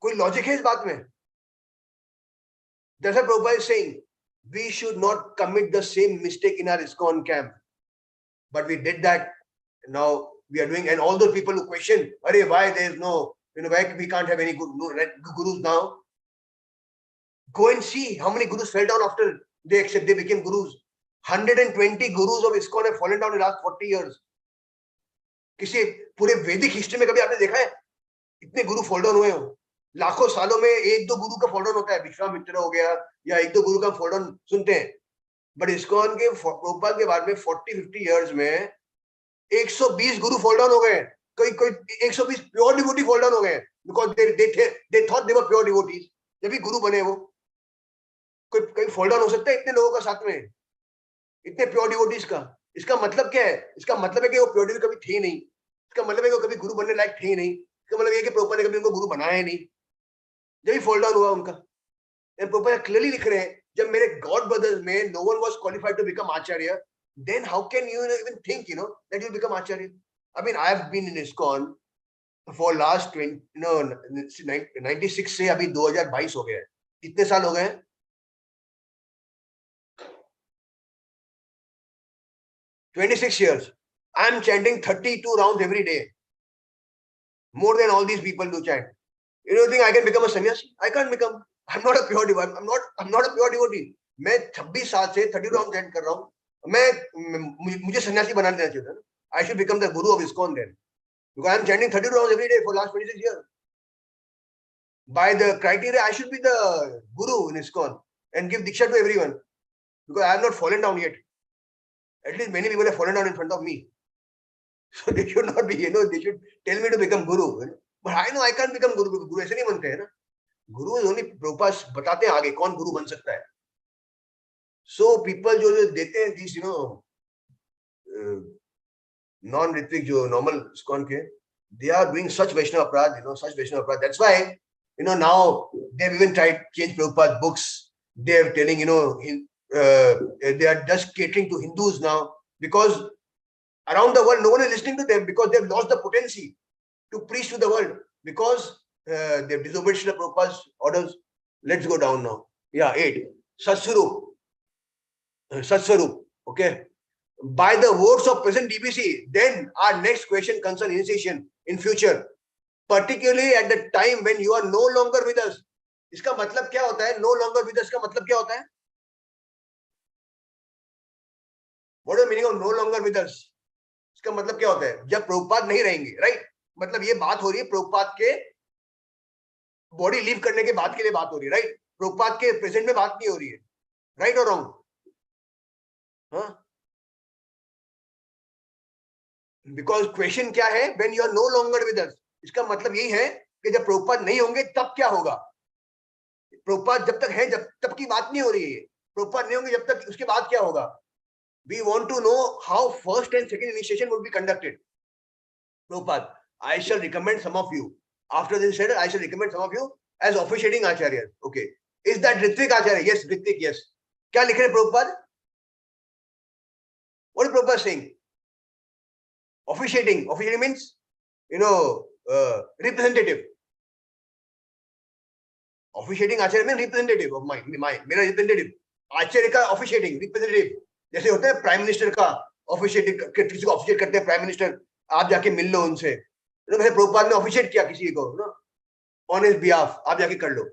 कोई लॉजिक है इस बात में? That's why Prabhupada is saying we should not commit the same mistake in our ISKCON camp. But we did that. Now we are doing, and all those people who question, why there is no, why we can't have any gurus now? Go and see how many gurus fell down after they became gurus. 120 gurus of ISKCON have fallen down in the last 40 years. किसी पूरे वैदिक history में कभी आपने देखा है इतने गुरु fall down हुए हो? लाखों सालों में 1-2 गुरु का फॉल डाउन होता है. विश्वामित्र हो गया या 1-2 गुरु का फॉल डाउन सुनते हैं. बट ISKCON के प्रभुपाद के बाद में 40-50 इयर्स में 120 गुरु फॉल डाउन हो गए. कोई 120 प्योर डिवोटी फॉल डाउन हो गए because they thought they were pure devotees. जब भी गुरु बने वो कोई फॉल डाउन हो सकता है इतने लोगों का साथ में, इतने प्योर डिवोटीज का? इसका मतलब क्या है? इसका मतलब है कि वो प्योर डिवोटी कभी थे नहीं. इसका मतलब है कि वो कभी गुरु बनने लायक थे नहीं. इसका मतलब ये कि प्रभुपाद ने कभी उनको गुरु बनाया ही नहीं. जब भी फॉल डाउन हुआ उनका, प्रभुपाद क्लियरली लिख रहे हैं जब मेरे गॉड ब्रदर्स में no one was qualified to become Acharya, then how can you even think that you'll become Acharya? I mean, I have been in ISKCON for last 96 से अभी 2022 हो गया है. कितने साल हो गए हैं? 26 years. I am chanting 32 rounds every day. More than all these people do chant. You don't think I can become a sannyasi? I can't become. I'm not a pure devotee. I'm not a pure devotee. मैं 26 साल से 30 round chant कर रहा हूँ. मुझे सन्यासी बना देना चाहिए था. I should become the guru of ISKCON then, because I'm chanting 30 rounds every day for last 26 years. By the criteria, I should be the guru in ISKCON and give diksha to everyone, because I have not fallen down yet. At least many people have fallen down in front of me. So they should not be, they should tell me to become guru. But I know I can't become guru, because guru ऐसे नहीं बनते हैं ना. Guru is only Prabhupada बताते हैं आगे कौन guru बन सकता है. So people जो देते हैं these, non-Ritvik जो normal ISKCON के, they are doing such Vaishnava aparadh, such Vaishnava aparadh. That's why, now they've even tried to change Prabhupada's books. They're telling, they are just catering to Hindus now, because around the world, no one is listening to them, because they've lost the potency to preach to the world, because they've disobeyed Srila Prabhupada's orders. Let's go down now. Yeah, 8. Satswarup. Okay. By the words of present DBC, then our next question concerns initiation in future, particularly at the time when you are no longer with us. इसका मतलब क्या होता है? No longer with us का मतलब क्या होता है? What is the meaning of no longer with us? इसका मतलब क्या होता है? जब प्रभुपाद नहीं रहेंगे, right? मतलब ये बात हो रही है प्रभुपाद के बॉडी लीव करने के बाद के लिए बात हो रही है, right? प्रभुपाद के प्रेजेंट में बात नहीं हो रही है, right or wrong? हाँ? Because question क्या है? When you are no longer with us, इसका मतलब यही है कि जब प्रभुपाद नहीं होंगे तब क्या होगा? प्रभुपाद जब तक है, जब तब की बात नहीं हो रही है. प्रभुपाद नहीं होंगे जब तक, उसके बाद क्या होगा? We want to know how first and second initiation would be conducted. Prabhupada, I shall recommend some of you. After this said, I shall recommend some of you as officiating acharyas. Okay. Is that Ritvik Acharya? Yes, Ritvik, yes. क्या लिख रहे Prabhupada? What is Prabhupada saying? Officiating. Officiating means, representative. Officiating Acharya means representative of mine. मेरा representative. Acharya का officiating, representative. जैसे होता है prime minister का officiate, किसी को ऑफिशिएट करते हैं प्राइम मिनिस्टर, आप जाके मिल लो उनसे. वैसे प्रभुपाद ने ऑफिशिएट किया किसी को, ऑन हिज बिहाफ, आप जाके कर लो.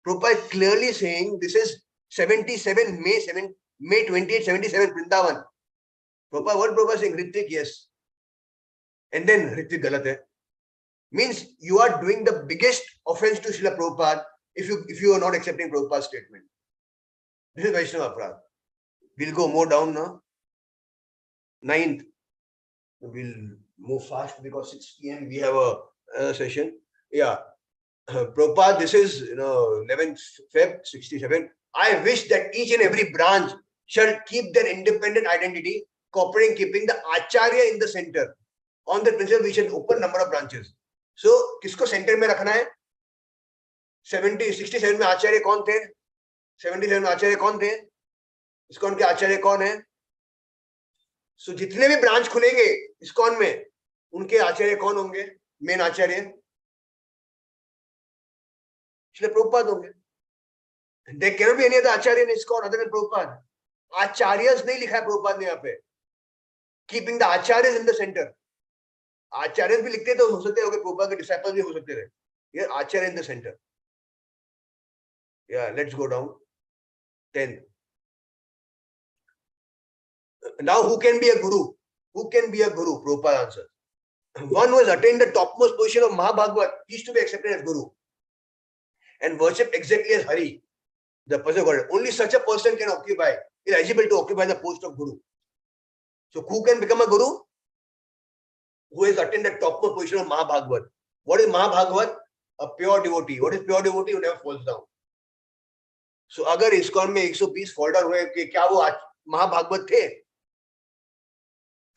Prabhupad clearly saying this is 77 May 28, 77 Vrindavan. Prabhupad what Prabhupad saying? Ritvik yes, and then Ritvik गलत है. Means you are doing the biggest offence to Srila Prabhupad if you are not accepting Prabhupada's statement. This is Vaishnava aparadh. We'll go more down now. 9th. We'll move fast because 6 p.m. we have a session. Yeah. Prabhupada, this is 11th Feb 67. I wish that each and every branch shall keep their independent identity, cooperating, keeping the Acharya in the center. On the principle, we shall open number of branches. So, किसको center में रखना है? 67 में आचार्य कौन थे? 77 में आचार्य कौन थे? ISKCON के आचार्य कौन है? सो जितने भी ब्रांच खुलेंगे ISKCON में, उनके आचार्य कौन होंगे? मेन आचार्य श्रील प्रभुपाद होंगे. There cannot be any other Acharya in ISKCON other than Prabhupada. Acharyas नहीं लिखा है प्रभुपाद ने यहाँ पे. Keeping the acharyas in the center. आचार्य भी लिखते तो हो सकते होंगे, प्रभुपाद के डिसाइपल भी हो सकते थे. ये आचार्य in the center. Yeah, let's go down. 10. Now, who can be a guru? Who can be a guru? Prabhupada answers. One who has attained the topmost position of Mahabhagavat is to be accepted as guru and worshipped exactly as Hari, the person God. Only such a person can occupy, is eligible to occupy the post of guru. So, who can become a guru? Who has attained the topmost position of Mahabhagavat. What is Mahabhagavat? A pure devotee. What is pure devotee? Who never falls down. So, अगर ISKCON में 120 fall down हुए कि क्या वो महाभागवत थे?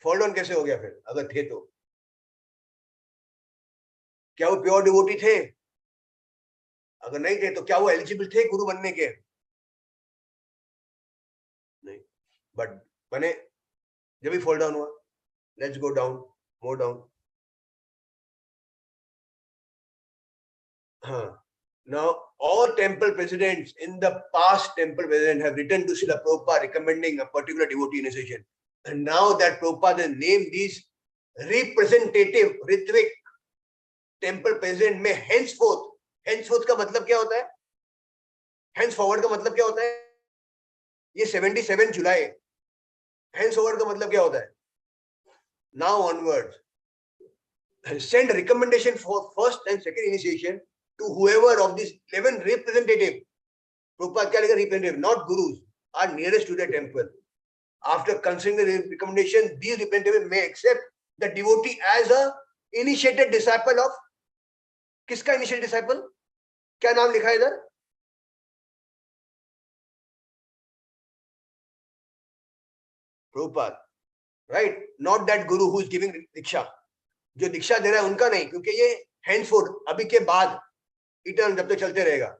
Fall down कैसे हो गया फिर अगर थे तो? क्या वो प्योर डिवोटी थे? अगर नहीं थे तो क्या वो एलिजिबल थे गुरु बनने के? नहीं, बट बने जब भी फॉल डाउन हुआ. Let's go down, more down. हाँ. Now, all temple presidents in the past temple president have written to Srila Prabhupada recommending a particular devotee initiation. And now that Prabhupada has named these representative Ritvik temple president may henceforth henceforth का मतलब क्या होता है? henceforward का मतलब क्या होता है? ये 77 जुलाई, henceforward का मतलब क्या होता है? Now onwards, send recommendation for first and second initiation to whoever of these 11 representative. Prabhupada क्या लिखा? Representative, not gurus, are nearest to the temple. After considering the recommendation, these representatives may accept the devotee as a initiated disciple of. किसका initiated disciple? क्या नाम लिखा है इधर? Prabhupada, right? Not that guru who is giving diksha. जो दीक्षा दे रहा है उनका नहीं, क्योंकि ये henceforth, अभी के बाद इटर्न जब तक चलते रहेगा.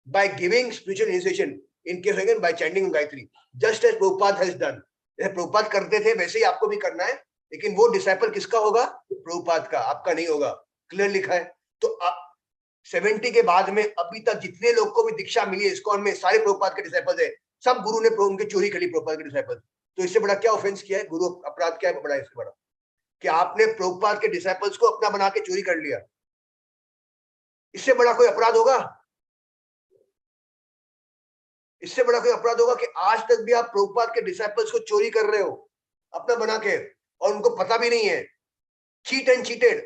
By giving spiritual initiation, in case again by chanting Gayatri, just as Prabhupada has done. जैसे प्रभुपाद करते थे वैसे ही आपको भी करना है, लेकिन वो डिसाइपल किसका होगा? प्रभुपाद का, आपका नहीं होगा. क्लियर लिखा है. तो 70 के बाद में अभी तक जितने लोग को भी दीक्षा मिली है इस्कॉन में, सारे प्रभुपाद के डिसाइपल्स है. सब गुरु ने उनके चोरी करी, प्रभुपाद के डिसाइपल्स. तो इससे बड़ा क्या ऑफेंस किया है? गुरु अपराध क्या है बड़ा इससे बड़ा? कि आपने प्रभुपाद के डिसाइपल्स को अपना बना के चोरी कर लिया. इससे बड़ा कोई अपराध होगा? इससे बड़ा कोई अपराध होगा कि आज तक भी आप प्रभुपाद के डिसाइपल्स को चोरी कर रहे हो अपना बना के, और उनको पता भी नहीं है. Cheat and cheated.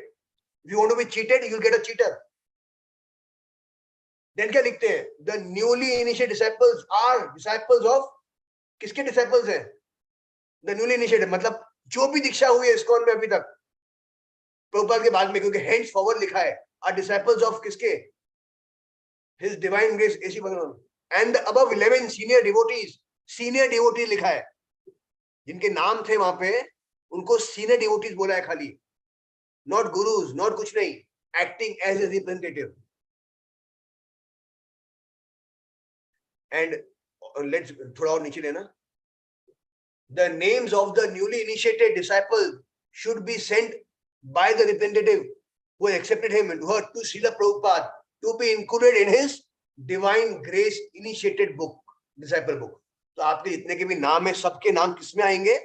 You want to be cheated, you will get a cheater. Then क्या लिखते हैं? The newly initiated disciples are disciples of. किसके डिसाइपल्स हैं? द न्यूली इनिशिएटेड, मतलब जो भी दीक्षा हुई है इस्कॉन में अभी तक प्रभुपाद के बाद में, क्योंकि हेंड्स फॉरवर्ड लिखा है, आर डिसाइपल्स ऑफ किसके? हिज डिवाइन ग्रेस एसी भगवान. And the above 11 senior devotees लिखा है. जिनके नाम थे वहां पे उनको senior devotees बोला है खाली. Not gurus, not कुछ नहीं. Acting as a representative. And let's थोड़ा और नीचे लेना. The names of the newly initiated disciples should be sent by the representative who accepted him and her to Srila Prabhupada to be included in his divine grace initiated book, disciple book. तो आपके जितने के भी नाम है सबके नाम किसमें आएंगे?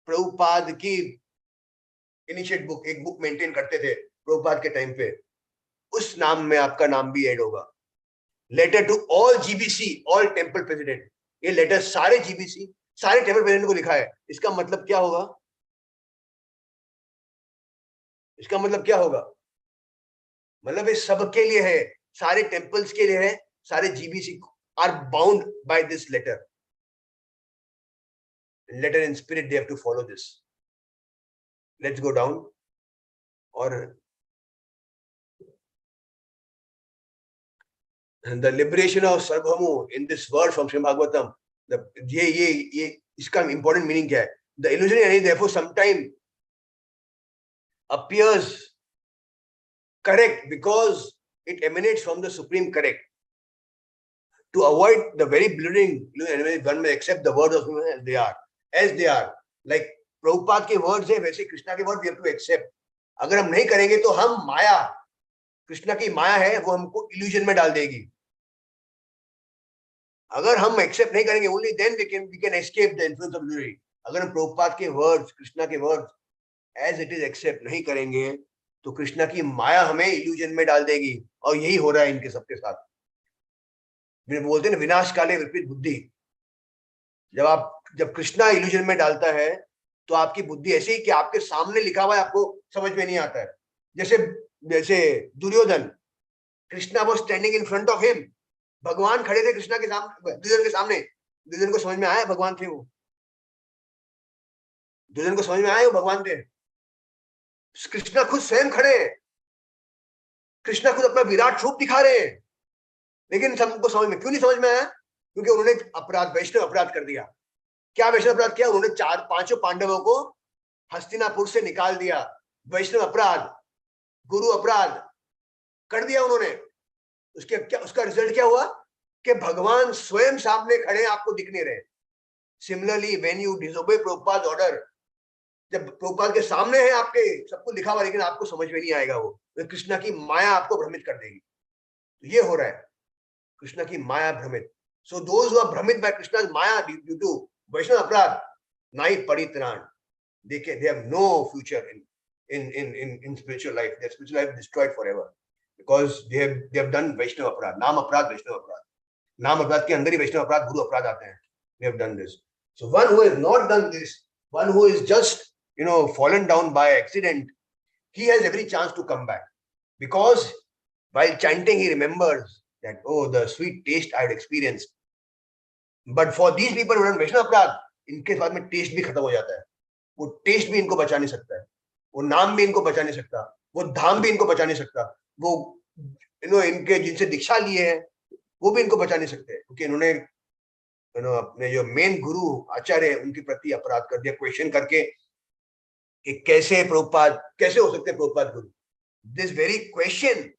प्रभुपाद की इनिशिएट बुक, एक बुक मेंटेन करते थे प्रभुपाद के टाइम पे, उस नाम में आपका नाम भी ऐड होगा. Letter to all GBC, all temple president. ये लेटर सारे जीबीसी, सारे टेंपल प्रेसिडेंट को लिखा है. इसका मतलब क्या होगा? इसका मतलब क्या होगा? मतलब ये सबके लिए है, सारे टेंपल्स के लिए है, सारे GBC are bound by this letter. Letter in spirit they have to follow this. Let's go down. और the liberation of Sarvabhaumo in this word from Shrimad Bhagavatam. ये इसका इंपॉर्टेंट मीनिंग क्या है? The illusionary therefore sometime appears correct because it emanates from the supreme correct. To avoid the very blurring, one may accept the words of as they are. Like Prabhupada के words है, वैसे कृष्णा के words we have to accept. अगर हम नहीं करेंगे तो हम माया, कृष्णा की माया है वो हमको illusion में डाल देगी. अगर हम accept नहीं करेंगे, only then we can escape the influence of illusion. अगर हम प्रभुपाद के words, कृष्णा के words as it is accept नहीं करेंगे तो कृष्णा की माया हमें इल्यूजन में डाल देगी. और यही हो रहा है इनके सबके साथ. बोलते हैं विनाश काले विपरीत बुद्धि. जब कृष्णा इल्यूजन में डालता है तो आपकी बुद्धि ऐसी ही कि आपके सामने लिखा हुआ है आपको समझ में नहीं आता है. जैसे Duryodhana, Krishna was standing in front of him. भगवान खड़े थे कृष्णा के सामने, दुर्योधन के सामने. दुर्योधन को समझ में आया भगवान थे वो? दुर्योधन को समझ में आया वो भगवान थे? कृष्णा खुद स्वयं खड़े हैं, कृष्णा खुद अपना विराट रूप दिखा रहे हैं, लेकिन सबको समझ में क्यों नहीं समझ में आया? क्योंकि उन्होंने अपराध, वैष्णव अपराध कर दिया. क्या वैष्णव अपराध किया? उन्होंने 4-5 पांडवों को हस्तिनापुर से निकाल दिया. वैष्णव अपराध, गुरु अपराध कर दिया उन्होंने. उसका रिजल्ट क्या हुआ? कि भगवान स्वयं सामने खड़े आपको दिख नहीं रहे. Similarly when you disobey Prabhupada order, जब प्रभुपाद के सामने है आपके सबको लिखा हुआ लेकिन आपको समझ में नहीं आएगा, वो कृष्णा की माया आपको भ्रमित कर देगी. तो ये हो रहा है, कृष्णा की माया भ्रमित. सो दोज हु आर भ्रमित बाय कृष्णा's माया ड्यू टू वैष्णव अपराध, नाई परित्राण. they have no future in spiritual life. Their spiritual life destroyed forever. because they have done Vaishnava अपराध, नाम अपराध, Vaishnava अपराध. नाम अपराध के अंदर ही वैष्णव अपराध, गुरु अपराध आते हैं. They have done this. So one who has not done this, one who is just fallen down by accident, he has every chance to come back, because while chanting he remembers that, oh, the sweet taste I had experienced. But for these people who have done वैष्णव अपराध, इनके बाद में test भी खत्म हो जाता है. वो टेस्ट भी इनको बचा नहीं सकता है, वो नाम भी इनको बचा नहीं सकता, वो धाम भी इनको बचा नहीं सकता, वो इनके जिनसे दीक्षा लिए हैं वो भी इनको बचा नहीं सकते, क्योंकि इन्होंने अपने जो मेन गुरु आचार्य है उनके प्रति अपराध कर दिया, क्वेश्चन करके कि कैसे प्रभुपाद, कैसे हो सकते प्रभुपाद गुरु. This very question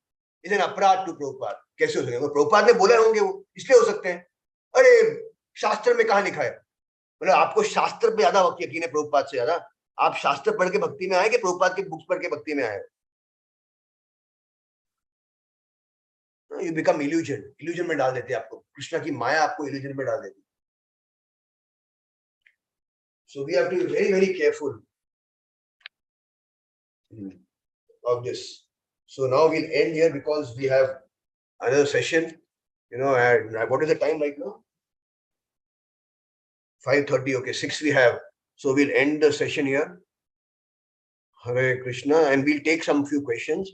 is an अपराध टू प्रभुपाद. कैसे हो सकते, वो प्रभुपाद ने बोले होंगे, वो इसलिए हो सकते हैं. अरे शास्त्र में कहाँ लिखा है? मतलब आपको शास्त्र पे ज्यादा यकीन है प्रभुपाद से ज्यादा? आप शास्त्र पढ़ के भक्ति में आए कि प्रभुपाद के बुक्स पढ़ के भक्ति में आए? यू बिकम इल्यूजन में डाल देते हैं आपको, कृष्णा की माया आपको इल्यूजन में डाल देती है. So we have to be very, very careful of this. So now we'll end here because we have another session. And what is the time right now? 5:30. Okay, 6 we have. So we'll end the session here. Hare Krishna, and we'll take some few questions.